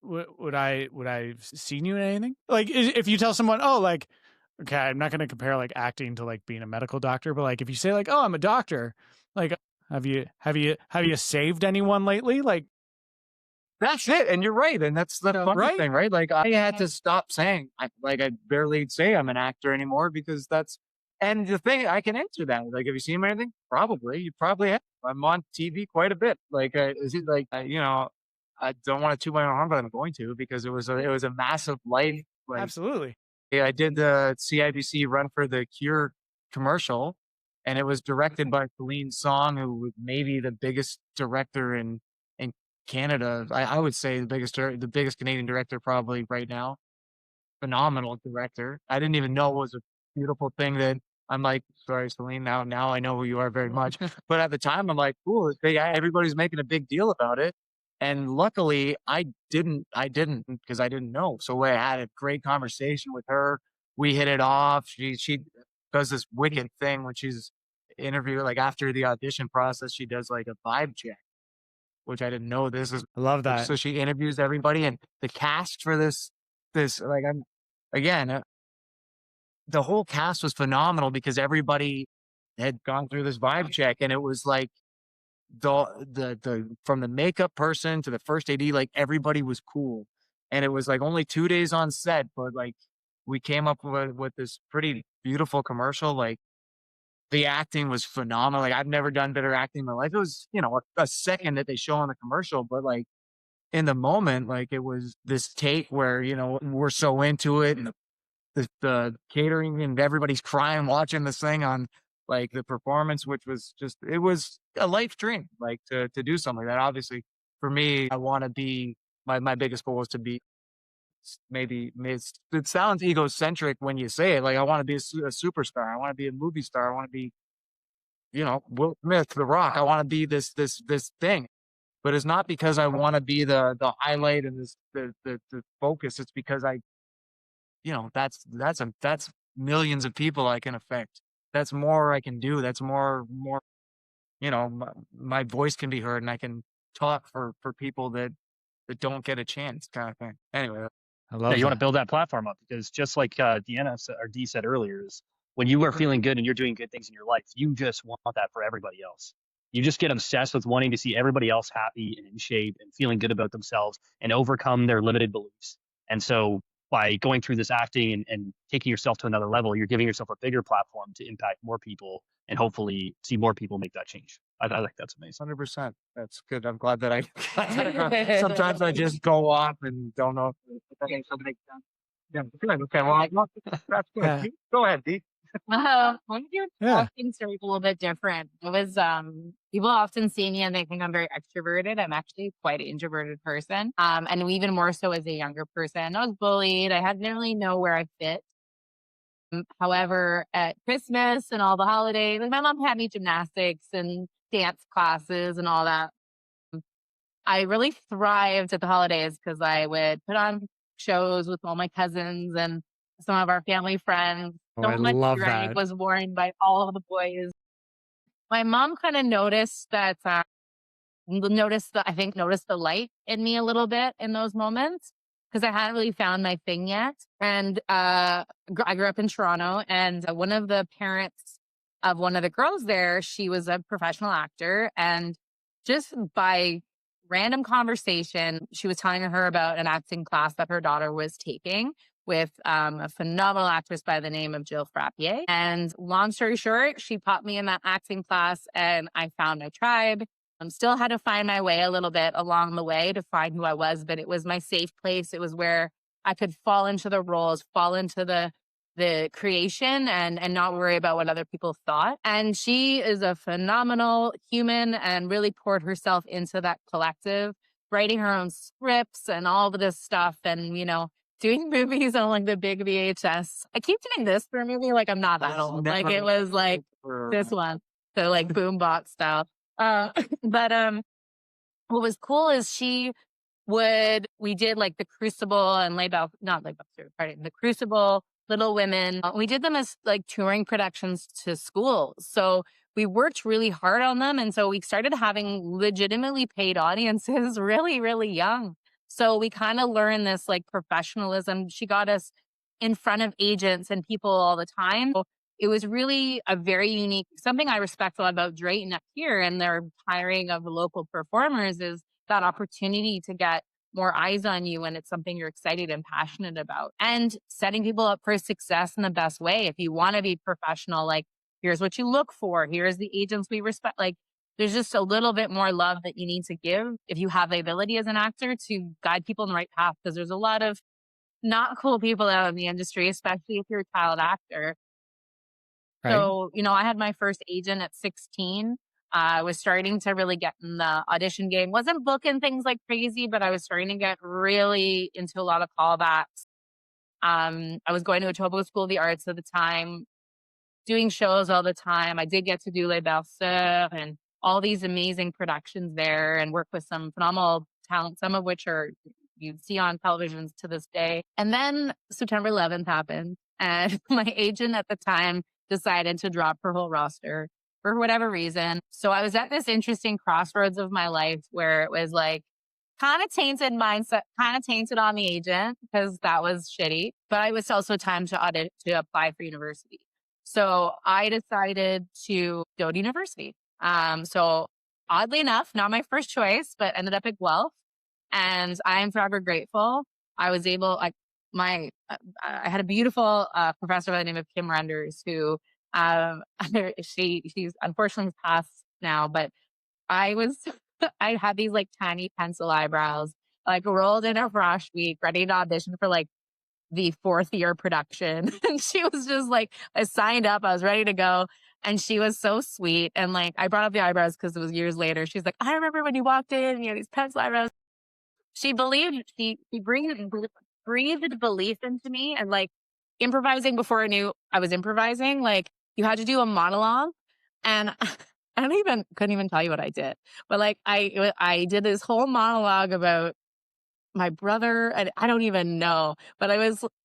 "Would I have seen you in anything?" Like if you tell someone, "Oh, like, okay, I'm not going to compare like acting to like being a medical doctor, but like if you say like, "Oh, I'm a doctor," like have you saved anyone lately? Like, That's it. And you're right. And that's the funny right? thing, right? Like I had to stop saying, I barely say I'm an actor anymore because and the thing, I can answer that. Like, have you seen anything? Probably. You probably have. I'm on TV quite a bit. Like, is it like, I don't want to toot my own horn, but I'm going to because it was a massive life. Like, Absolutely. I did the CIBC Run for the Cure commercial, and it was directed by Celine Song, who was maybe the biggest director in Canada. I would say the biggest Canadian director probably right now. Phenomenal director. I didn't even know it was a beautiful thing that I'm like, sorry, Celine. Now I know who you are very much. But at the time, I'm like, cool. Everybody's making a big deal about it. And luckily, I didn't because I didn't know. So I had a great conversation with her. We hit it off. She does this wicked thing when she's interviewed, like after the audition process, she does like a vibe check, which I didn't know this is. I love that. So she interviews everybody, and the cast for this like the whole cast was phenomenal because everybody had gone through this vibe check, and it was like the from the makeup person to the first AD, like everybody was cool, and it was like only 2 days on set, but like we came up with this pretty beautiful commercial. Like the acting was phenomenal. Like I've never done better acting in my life. It was a second that they show on the commercial, but like in the moment, like it was this take where we're so into it, and the catering and everybody's crying watching this thing on like the performance, which was it was a life dream, like to do something like that. Obviously for me, I want to be, my biggest goal is to be, it sounds egocentric when you say it, like I want to be a superstar, I want to be a movie star, I want to be Will Smith, The Rock, I want to be this thing. But it's not because I want to be the highlight and the focus. It's because that's millions of people I can affect. That's more I can do. That's more, my voice can be heard, and I can talk for people that don't get a chance, kind of thing. Anyway, I love you want to that. build that platform up because just like Dee said earlier, is when you are feeling good and you're doing good things in your life, you just want that for everybody else. You just get obsessed with wanting to see everybody else happy and in shape and feeling good about themselves and overcome their limited beliefs. And so by going through this acting and taking yourself to another level, you're giving yourself a bigger platform to impact more people and hopefully see more people make that change. I think that's amazing. 100%. That's good. I'm glad that sometimes I just go off and don't know if that makes sense. Yeah, good. Okay, well, that's good. Yeah. Go ahead, Dee. One of your Yeah. talking stories a little bit different. It was people often see me and they think I'm very extroverted. I'm actually quite an introverted person. And even more so as a younger person. I was bullied. I didn't really know where I fit. However, at Christmas and all the holidays, like my mom had me gymnastics and dance classes and all that. I really thrived at the holidays because I would put on shows with all my cousins and some of our family friends. Oh, So I much love drag that. was worn by all of the boys. My mom kind of noticed that, noticed the light in me a little bit in those moments because I hadn't really found my thing yet. And I grew up in Toronto, and one of the parents of one of the girls there, she was a professional actor, and just by random conversation, she was telling her about an acting class that her daughter was taking with a phenomenal actress by the name of Jill Frappier. And long story short, she popped me in that acting class and I found my tribe. Still had to find my way a little bit along the way to find who I was, but it was my safe place. It was where I could fall into the roles, fall into the creation and not worry about what other people thought. And she is a phenomenal human and really poured herself into that collective, writing her own scripts and all of this stuff. And, doing movies on like the big VHS. I keep doing this for a movie like I'm not that old. Like it was like this one. So like boombox style. But what was cool is we did like the Crucible and the Crucible, Little Women. We did them as like touring productions to schools. So we worked really hard on them. And so we started having legitimately paid audiences really, really young. So we kind of learned this like professionalism. She got us in front of agents and people all the time. So it was really a very unique, something I respect a lot about Drayton up here and their hiring of local performers is that opportunity to get more eyes on you when it's something you're excited and passionate about, and setting people up for success in the best way. If you want to be professional, like, here's what you look for. Here's the agents we respect. Like, there's just a little bit more love that you need to give if you have the ability as an actor to guide people in the right path. Because there's a lot of not cool people out in the industry, especially if you're a child actor. Right. So, I had my first agent at 16. I was starting to really get in the audition game. Wasn't booking things like crazy, but I was starting to get really into a lot of callbacks. I was going to Etobicoke School of the Arts at the time, doing shows all the time. I did get to do Les Berceurs and all these amazing productions there, and work with some phenomenal talent, some of which are you see on televisions to this day. And then September 11th happened, and my agent at the time decided to drop her whole roster for whatever reason. So I was at this interesting crossroads of my life where it was like kind of tainted mindset, kind of tainted on the agent because that was shitty. But it was also time to apply for university. So I decided to go to university. So oddly enough, not my first choice, but ended up at Guelph, and I am forever grateful. I was able, I had a beautiful professor by the name of Kim Renders who, she's unfortunately passed now, but I had these like tiny pencil eyebrows, like rolled in a frosh week, ready to audition for like the 4th year production. And she was just like, I signed up, I was ready to go. And she was so sweet. And like, I brought up the eyebrows because it was years later. She's like, I remember when you walked in, you had these pencil eyebrows. She believed, she breathed belief into me, and like improvising before I knew I was improvising. Like, you had to do a monologue, and couldn't even tell you what I did. But like, I did this whole monologue about my brother, and I don't even know, but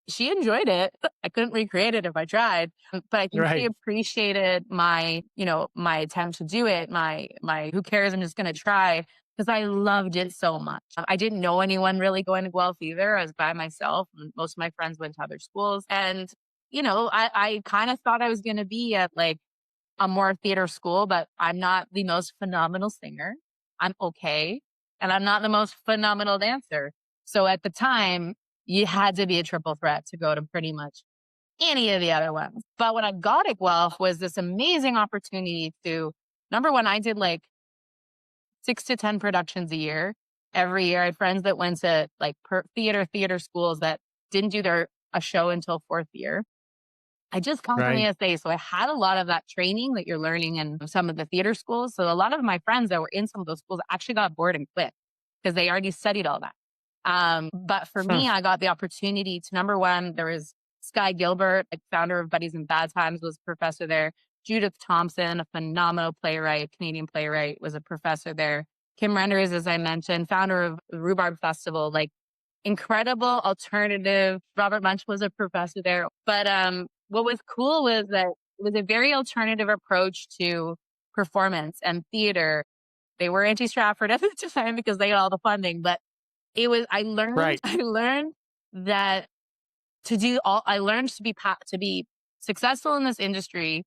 she enjoyed it. I couldn't recreate it if I tried, but I think she Right. appreciated my attempt to do it. My, who cares? I'm just going to try, because I loved it so much. I didn't know anyone really going to Guelph either. I was by myself, and most of my friends went to other schools. And, I kind of thought I was going to be at like a more theater school, but I'm not the most phenomenal singer. I'm okay. And I'm not the most phenomenal dancer. So at the time, you had to be a triple threat to go to pretty much any of the other ones. But what I got at Guelph was this amazing opportunity to, number one, I did like 6 to 10 productions a year. Every year, I had friends that went to like theater schools that didn't do a show until 4th year. I just constantly essay. So I had a lot of that training that you're learning in some of the theater schools. So a lot of my friends that were in some of those schools actually got bored and quit because they already studied all that. But for me, I got the opportunity to, number one, there was Sky Gilbert, founder of Buddies in Bad Times, was a professor there. Judith Thompson, a phenomenal playwright, Canadian playwright, was a professor there. Kim Renders, as I mentioned, founder of Rhubarb Festival, like incredible alternative. Robert Munch was a professor there. But what was cool was that it was a very alternative approach to performance and theater. They were anti-Stratford at the time because they had all the funding, but I learned that I learned to be successful in this industry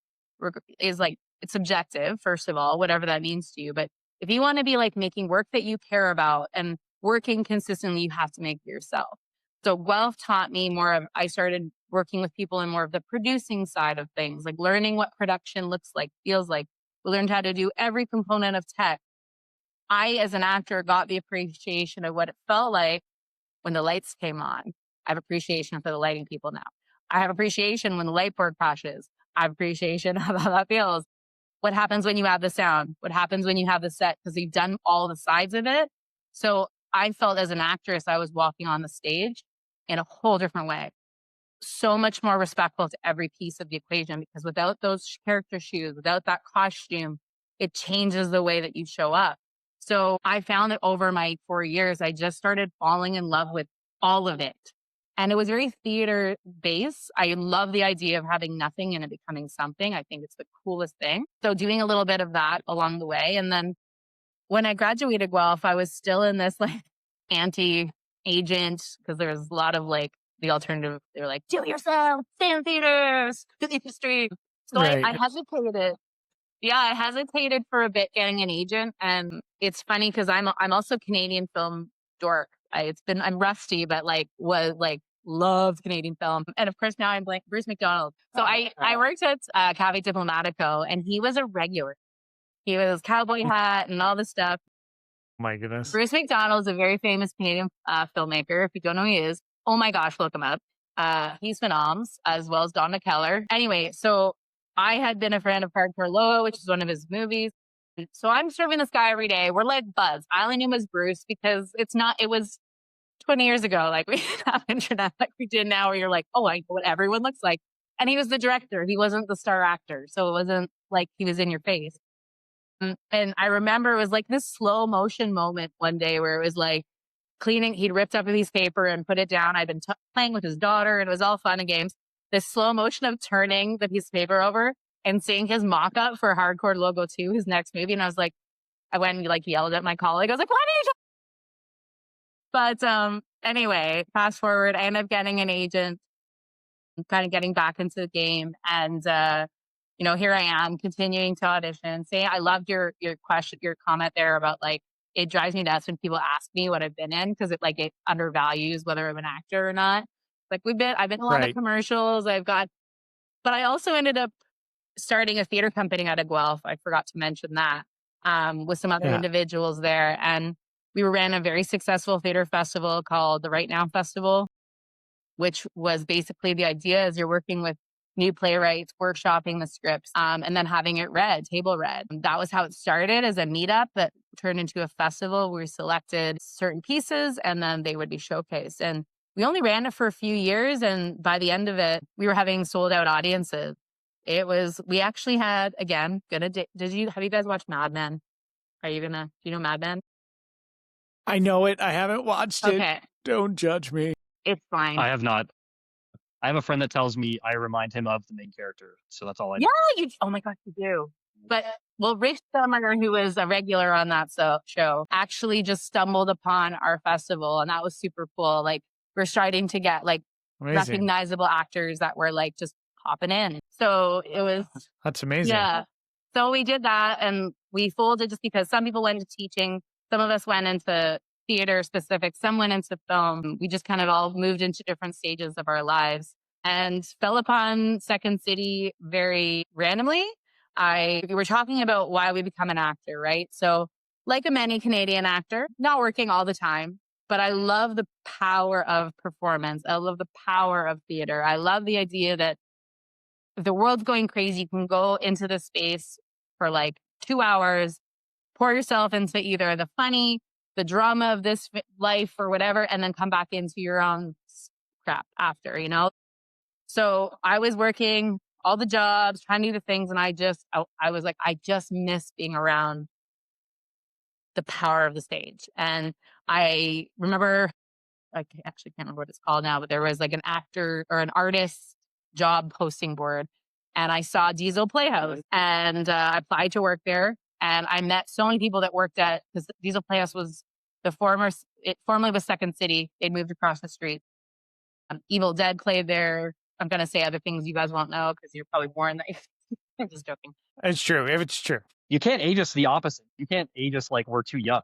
is like, it's subjective, first of all, whatever that means to you. But if you want to be like making work that you care about and working consistently, you have to make it yourself. So Guelph taught me I started working with people in more of the producing side of things, like learning what production looks like, feels like. We learned how to do every component of tech. I, as an actor, got the appreciation of what it felt like when the lights came on. I have appreciation for the lighting people now. I have appreciation when the light board crashes. I have appreciation of how that feels. What happens when you have the sound? What happens when you have the set? Because you've done all the sides of it. So I felt as an actress, I was walking on the stage in a whole different way. So much more respectful to every piece of the equation, because without those character shoes, without that costume, it changes the way that you show up. So I found that over my 4 years, I just started falling in love with all of it. And it was very theater based. I love the idea of having nothing and it becoming something. I think it's the coolest thing. So doing a little bit of that along the way. And then when I graduated Guelph, I was still in this like anti-agent, because there was a lot of like the alternative. They were like, do it yourself, stay in theaters, do the industry. So I hesitated. Yeah, I hesitated for a bit getting an agent. And it's funny because I'm also Canadian film dork. I'm rusty, but like was like loved Canadian film. And of course now I'm like Bruce McDonald. So I worked at Cafe Diplomatico and he was a regular. He was cowboy hat and all this stuff. My goodness. Bruce McDonald is a very famous Canadian filmmaker. If you don't know who he is, oh my gosh, look him up. He's phenoms as well as Donna Keller. Anyway, so I had been a friend of Hardcore Low, which is one of his movies. So I'm serving this guy every day. We're like buds. I only knew him as Bruce because it was 20 years ago. Like we didn't have internet like we did now where you're like, oh, I know what everyone looks like. And he was the director. He wasn't the star actor. So it wasn't like he was in your face. And I remember it was like this slow motion moment one day where it was like cleaning. He'd ripped up a piece of paper and put it down. I'd been playing with his daughter and it was all fun and games. This slow motion of turning the piece of paper over and seeing his mock-up for Hardcore Logo 2, his next movie. And I was like, I went and like yelled at my colleague. I was like, what are you doing? But anyway, fast forward, I ended up getting an agent, kind of getting back into the game. And, here I am continuing to audition. I loved your comment there about like, it drives me nuts when people ask me what I've been in because it undervalues whether I'm an actor or not. Like I've been in a lot of commercials. But I also ended up starting a theater company out of Guelph. I forgot to mention that, with some other individuals there. And we ran a very successful theater festival called the Right Now Festival, which was basically the idea is you're working with new playwrights, workshopping the scripts, and then having it read, table read. That was how it started as a meetup that turned into a festival where we selected certain pieces and then they would be showcased. And we only ran it for a few years. And by the end of it, we were having sold out audiences. We actually had, again, have you guys watched Mad Men? Do you know Mad Men? I know it. I haven't watched it. Okay. Don't judge me. It's fine. I have not. I have a friend that tells me I remind him of the main character. So that's all I know. Yeah, oh my gosh, you do. But, Rich Summer, who was a regular on that show, actually just stumbled upon our festival. And that was super cool. Like, we're starting to get, like, Amazing. recognizable actors that were, like, just popping in. So it was... That's amazing. Yeah. So we did that, and we folded just because some people went into teaching. Some of us went into theater specific. Some went into film. We just kind of all moved into different stages of our lives and fell upon Second City very randomly. We were talking about why we become an actor, right? So like a many Canadian actor, not working all the time, but I love the power of performance. I love the power of theater. I love the idea that if the world's going crazy, you can go into the space for like 2 hours, pour yourself into either the funny, the drama of this life or whatever, and then come back into your own crap after, So I was working all the jobs, trying to do the things. And I was like, I just miss being around the power of the stage. And I remember, I actually can't remember what it's called now, but there was like an actor or an artist job posting board. And I saw Diesel Playhouse and I applied to work there. And I met so many people that worked because Diesel Playhouse was it formerly was Second City. They'd moved across the street. Evil Dead played there. I'm going to say other things you guys won't know because you're probably born that. I'm just joking. It's true. If it's true. You can't age us the opposite. You can't age us like we're too young.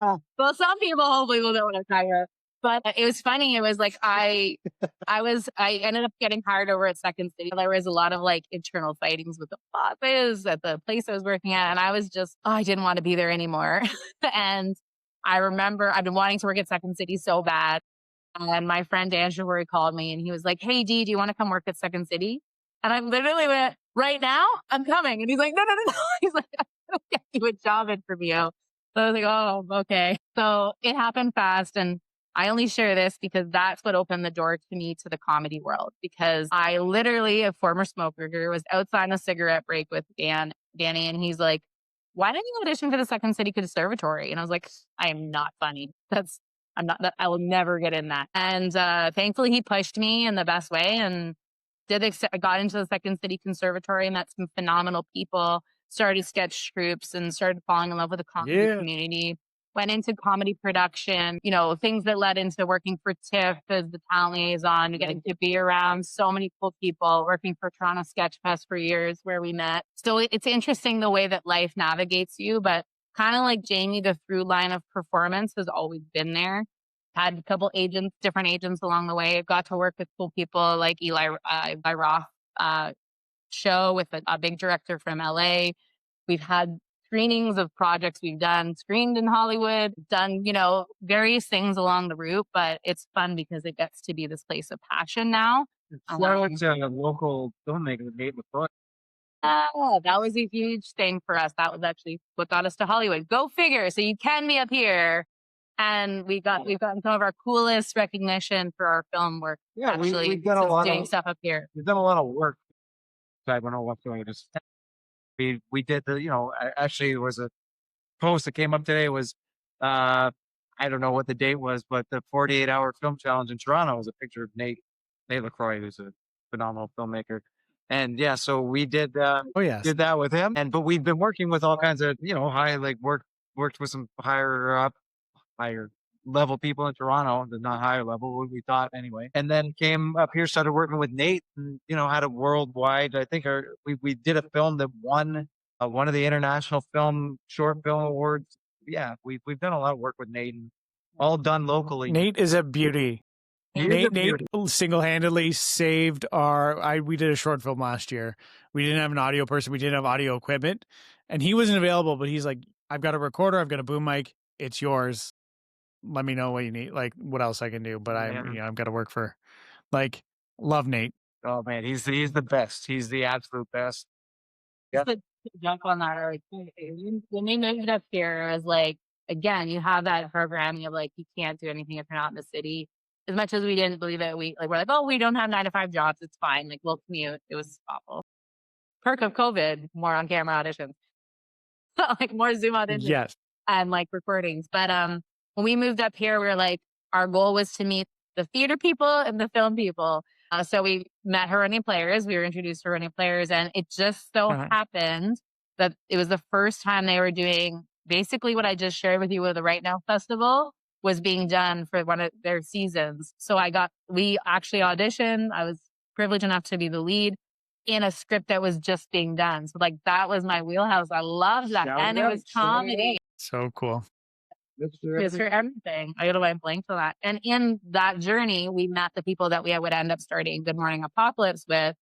Well, some people hopefully will know what I'm talking about. But it was funny. It was like I ended up getting hired over at Second City. There was a lot of like internal fightings with the bosses at the place I was working at. And I was just, I didn't want to be there anymore. And I remember I've been wanting to work at Second City so bad. And my friend Andrew called me and he was like, hey, Dee, do you want to come work at Second City? And I literally went, right now? I'm coming. And he's like, no. He's like, I'm going to get you a job interview. So I was like, oh, okay. So it happened fast. And I only share this because that's what opened the door to me to the comedy world. Because I literally, a former smoker who was outside on a cigarette break with Danny, and he's like, why didn't you audition for the Second City Conservatory? And I was like, I am not funny. I will never get in that. And thankfully he pushed me in the best way and I got into the Second City Conservatory and met some phenomenal people, started sketch groups and started falling in love with the comedy community. Went into comedy production, things that led into working for TIFF as the talent liaison, getting to be around so many cool people, working for Toronto Sketch Fest for years where we met. So it's interesting the way that life navigates you, but kind of like Jamie, the through line of performance has always been there. Had a couple agents, different agents along the way. Got to work with cool people like Eli Roth show with a big director from LA. We've had screenings of projects we've done, screened in Hollywood, done, various things along the route, but it's fun because it gets to be this place of passion now. Charlotte's a local filmmaker, Nate LaCroix. Oh, that was a huge thing for us. That was actually what got us to Hollywood. Go figure. So you can be up here. And we've gotten some of our coolest recognition for our film work. Yeah, actually, we've done a lot doing of stuff up here. We've done a lot of work. I don't know what's going on. We did actually there was a post that came up today was I don't know what the date was, but the 48-hour film challenge in Toronto was a picture of Nate LaCroix, who's a phenomenal filmmaker. And yeah, so we did did that with him. But we've been working with all kinds of, worked with some higher level people in Toronto, the not higher level, what we thought anyway. And then came up here, started working with Nate, and had a worldwide. I think we did a film that won one of the international short film awards. Yeah, we've done a lot of work with Nate, and all done locally. Nate is a beauty. Nate single-handedly saved we did a short film last year. We didn't have an audio person. We didn't have audio equipment, and he wasn't available, but he's like, I've got a recorder. I've got a boom mic. It's yours. Let me know what you need, like what else I can do. But I've got to work for, love Nate. Oh man, he's the best. He's the absolute best. Yeah. But to jump on that, when we moved up here, it was again, you have that programming of you can't do anything if you're not in the city. As much as we didn't believe it, we're we don't have 9-to-5 jobs. It's fine. We'll commute. It was awful. Perk of COVID, more on camera auditions, more Zoom auditions. Yes. And recordings. But when we moved up here, we were our goal was to meet the theater people and the film people. So we met her running players. We were introduced to running players, and it just so happened that it was the first time they were doing basically what I just shared with you with the Right Now Festival was being done for one of their seasons. So we actually auditioned. I was privileged enough to be the lead in a script that was just being done. So that was my wheelhouse. I loved that. And it was comedy. So cool. It's for everything. I don't know why I blanked on that. And in that journey, we met the people that we would end up starting Good Morning Apocalypse with,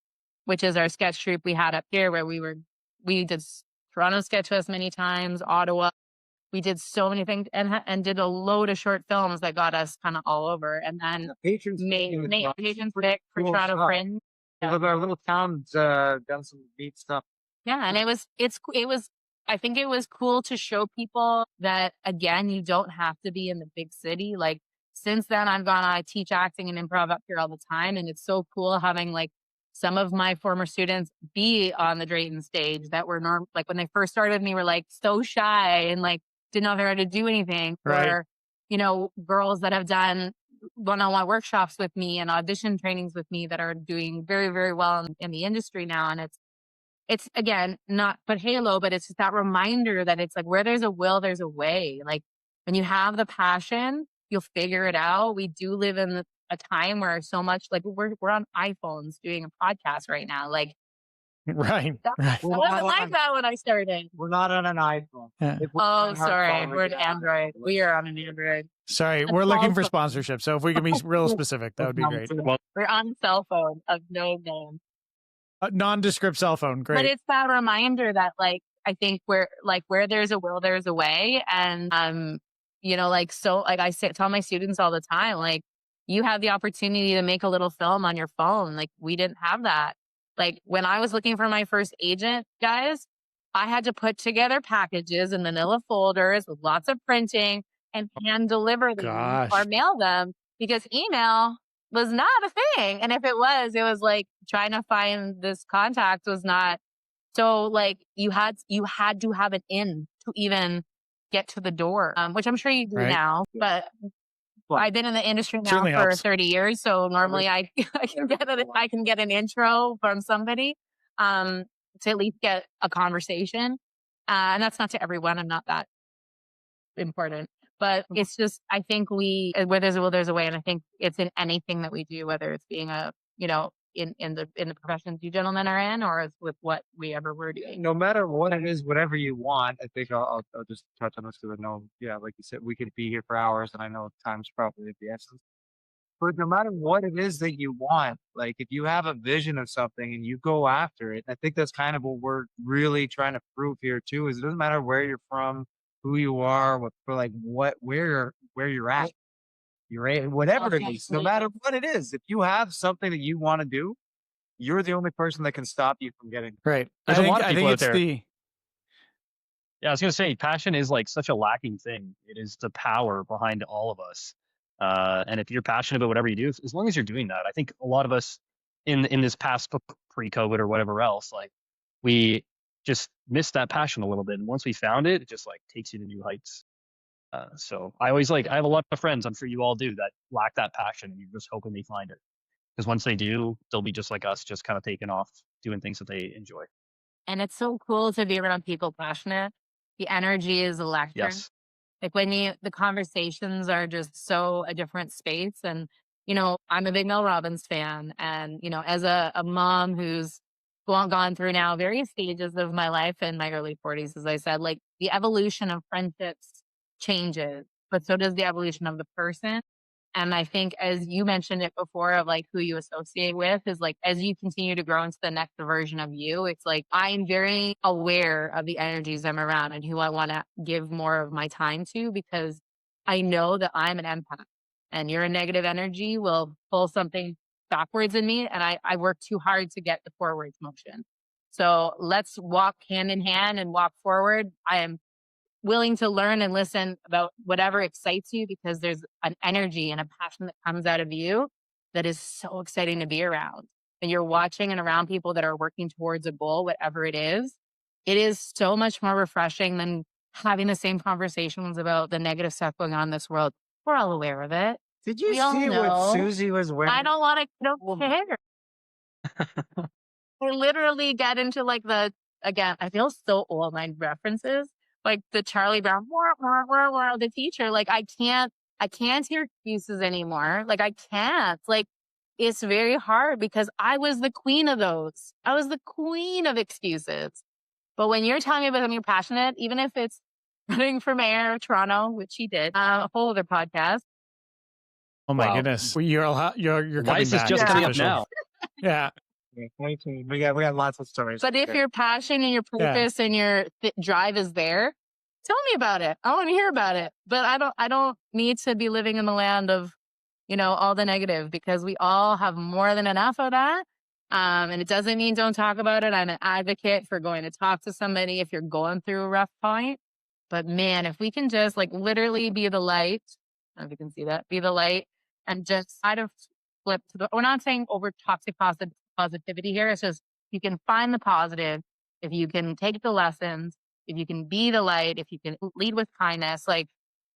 which is our sketch troupe we had up here where we did Toronto Sketch Fest many times, Ottawa. We did so many things and did a load of short films that got us kind of all over. And then Patrons pick for Toronto Fringe. Yeah. Our little towns done some neat stuff. Yeah, and it was I think it was cool to show people that, again, you don't have to be in the big city. Since then, I teach acting and improv up here all the time. And it's so cool having some of my former students be on the Drayton stage that were when they first started with me, were so shy and didn't know how to do anything. Right. Or, girls that have done one-on-one workshops with me and audition trainings with me that are doing very, very well in the industry now. And it's again, not but Halo, but it's just that reminder that it's where there's a will, there's a way. When you have the passion, you'll figure it out. We do live in a time where so much we're on iPhones doing a podcast right now. Right. That wasn't like that when I started. We're not on an iPhone. Yeah. Oh, sorry. We're an Android. We are on an Android. Sorry, we're looking for sponsorship. So if we can be real specific, that would be great. We're on a cell phone of no name. A nondescript cell phone. Great. But it's that reminder that I think where there's a will, there's a way. And I tell my students all the time, you have the opportunity to make a little film on your phone. We didn't have that. When I was looking for my first agent, guys, I had to put together packages in manila folders with lots of printing and hand deliver them or mail them because email was not a thing. And if it was trying to find this contact was not. So you had to have an in to even get to the door, which I'm sure you do now, but I've been in the industry now for helps. 30 years. So normally I can get an intro from somebody, to at least get a conversation. And that's not to everyone. I'm not that important. But it's just, I think where there's a will, there's a way. And I think it's in anything that we do, whether it's being in the professions you gentlemen are in, or with what we ever were doing? No matter what it is, whatever you want, I think I'll just touch on this because I know, yeah, like you said, we could be here for hours, and I know time's probably of the essence. But no matter what it is that you want, like if you have a vision of something and you go after it, I think that's kind of what we're really trying to prove here too. Is it doesn't matter where you're from, who you are, where you're at, whatever it is, no matter what it is. If you have something that you want to do, you're the only person that can stop you from getting there. Right. There's a lot of people out there. The Yeah, I was gonna say passion is like such a lacking thing. It is the power behind all of us. And if you're passionate about whatever you do, as long as you're doing that, I think a lot of us in this past pre-COVID or whatever else, like we just missed that passion a little bit. And once we found it, it just like takes you to new heights. So I always I have a lot of friends, I'm sure you all do, that lack that passion, and you're just hoping they find it. Because once they do, they'll be just like us, just kind of taking off doing things that they enjoy. And it's so cool to be around people passionate. The energy is electric. Yes. Like the conversations are just so a different space. And, I'm a big Mel Robbins fan. And, as a mom who's gone through now various stages of my life in my early 40s, as I said, like the evolution of friendships changes, but so does the evolution of the person. And I think, as you mentioned it before, of like who you associate with is like, as you continue to grow into the next version of you, it's like, I'm very aware of the energies I'm around and who I want to give more of my time to, because I know that I'm an empath, and your negative energy will pull something backwards in me. And I work too hard to get the forwards motion. So let's walk hand in hand and walk forward. I am willing to learn and listen about whatever excites you, because there's an energy and a passion that comes out of you that is so exciting to be around. And you're watching and around people that are working towards a goal, whatever it is so much more refreshing than having the same conversations about the negative stuff going on in this world. We're all aware of it. Did you We all see know. what Susie was wearing? I don't care. I literally get into like again, I feel so old, my references, like the Charlie Brown, the teacher. Like I can't hear excuses anymore. Like I can't. Like it's very hard, because I was the queen of those. I was the queen of excuses. But when you're telling me about something you're passionate, even if it's running for mayor of Toronto, which he did, a whole other podcast. Oh my Wow. goodness, you're Why coming is this back. just It's coming up official. now? Yeah. Yeah, 22. We got lots of stories. But if your passion and your purpose and your drive is there, tell me about it. I want to hear about it. But I don't need to be living in the land of, all the negative, because we all have more than enough of that. And it doesn't mean don't talk about it. I'm an advocate for going to talk to somebody if you're going through a rough point. But man, if we can just like literally be the light, I don't know if you can see that, be the light, and just kind of flip to we're not saying over toxic positivity here. It's just, you can find the positive, if you can take the lessons, if you can be the light, if you can lead with kindness, like,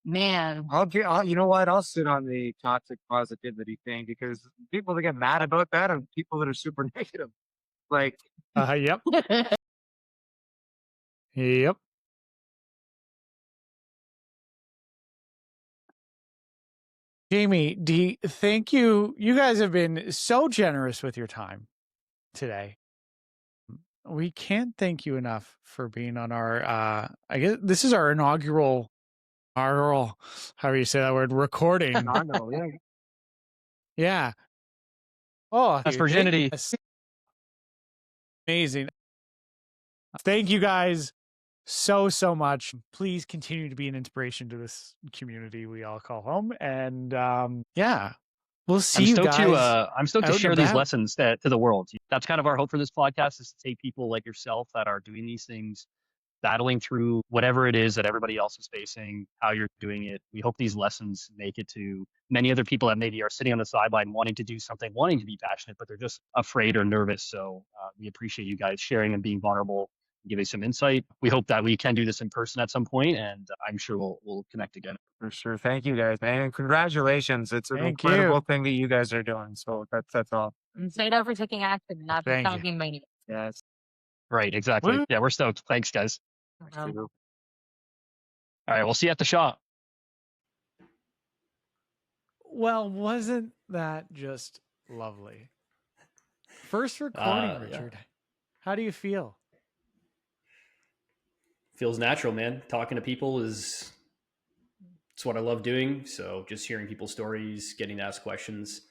man. You know what? I'll sit on the toxic positivity thing, because people that get mad about that are people that are super negative. Like, Yep. Yep. Jamie, thank you. You guys have been so generous with your time today. We can't thank you enough for being on our, I guess this is our inaugural, how do you say that word, recording. Yeah. Oh, That's virginity. Amazing. Thank you guys so much. Please continue to be an inspiration to this community we all call home. And yeah, we'll see you guys. I'm stoked to share these lessons to the world. That's kind of our hope for this podcast, is to take people like yourself that are doing these things, battling through whatever it is that everybody else is facing, how you're doing it. We hope these lessons make it to many other people that maybe are sitting on the sideline wanting to do something, wanting to be passionate, but they're just afraid or nervous. So we appreciate you guys sharing and being vulnerable, giving some insight. We hope that we can do this in person at some point, and I'm sure we'll connect again. For sure. Thank you guys, man. And congratulations. It's an incredible thing that you guys are doing. So that's all. And straight over taking action, not talking money. Yes. Right, exactly. Yeah, we're stoked. Thanks, guys. All right, we'll see you at the shop. Well, wasn't that just lovely? First recording, Yeah. Richard. How do you feel? Feels natural, man. Talking to people it's what I love doing. So just hearing people's stories, getting to ask questions.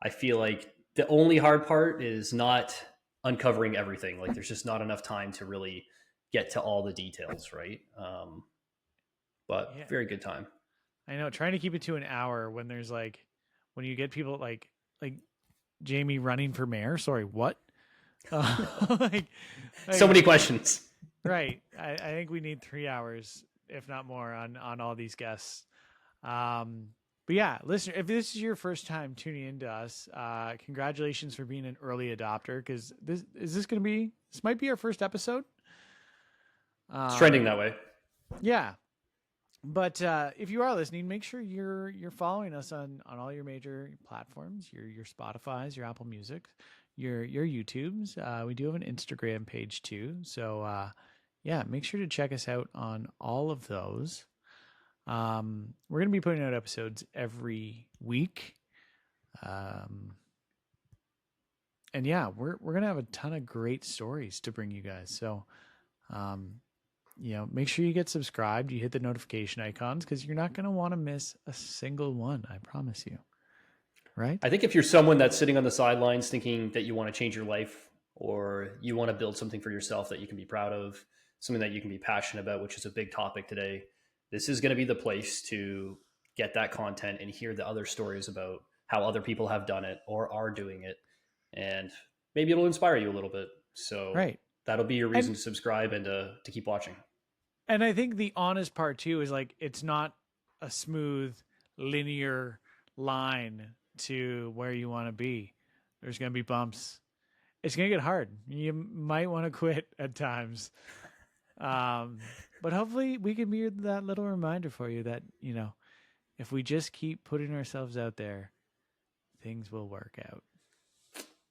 I feel like the only hard part is not uncovering everything. Like there's just not enough time to really get to all the details, right? But Yeah. very good time. I know, trying to keep it to an hour when there's like, when you get people like Jamie running for mayor. Sorry, what? Like, So many questions. Right. I think we need 3 hours, if not more, on all these guests. But yeah, listener, if this is your first time tuning into us, congratulations for being an early adopter. Because this might be our first episode. It's trending that way. Yeah. But if you are listening, make sure you're following us on all your major platforms, your Spotify's, your Apple Music, your YouTubes. We do have an Instagram page too. So yeah, make sure to check us out on all of those. We're going to be putting out episodes every week. And yeah, we're going to have a ton of great stories to bring you guys. So, make sure you get subscribed. You hit the notification icons because you're not going to want to miss a single one. I promise you. Right? I think if you're someone that's sitting on the sidelines thinking that you want to change your life or you want to build something for yourself that you can be proud of, something that you can be passionate about, which is a big topic today, this is going to be the place to get that content and hear the other stories about how other people have done it or are doing it. And maybe it'll inspire you a little bit. So right. That'll be your reason to subscribe and to keep watching. And I think the honest part too is like, it's not a smooth, linear line to where you want to be. There's going to be bumps. It's going to get hard. You might want to quit at times. But hopefully we can be that little reminder for you that, if we just keep putting ourselves out there, things will work out.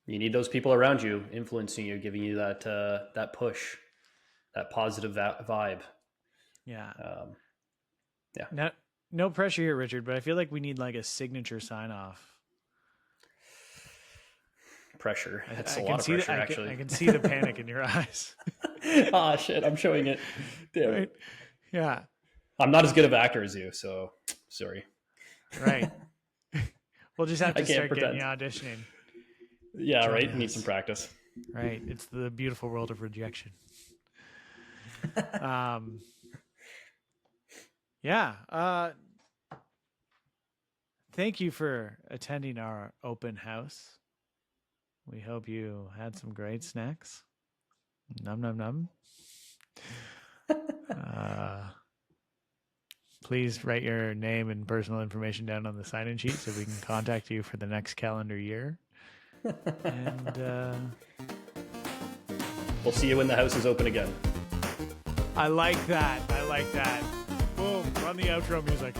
You need those people around you influencing you, giving you that push, that positive vibe. Yeah. Yeah. No pressure here, Richard, but I feel like we need like a signature sign off. Pressure. That's a lot of pressure, actually. I can see the panic in your eyes. Ah, shit. I'm showing it. Damn. Right? Yeah. I'm not as good of an actor as you, so sorry. Right. We'll just have to start pretend. getting you auditioning. Yeah, right. Need some practice. Right. It's the beautiful world of rejection. Yeah. Thank you for attending our open house. We hope you had some great snacks. Num num num. Please write your name and personal information down on the sign-in sheet so we can contact you for the next calendar year. And we'll see you when the house is open again. I like that. Boom. Run the outro music.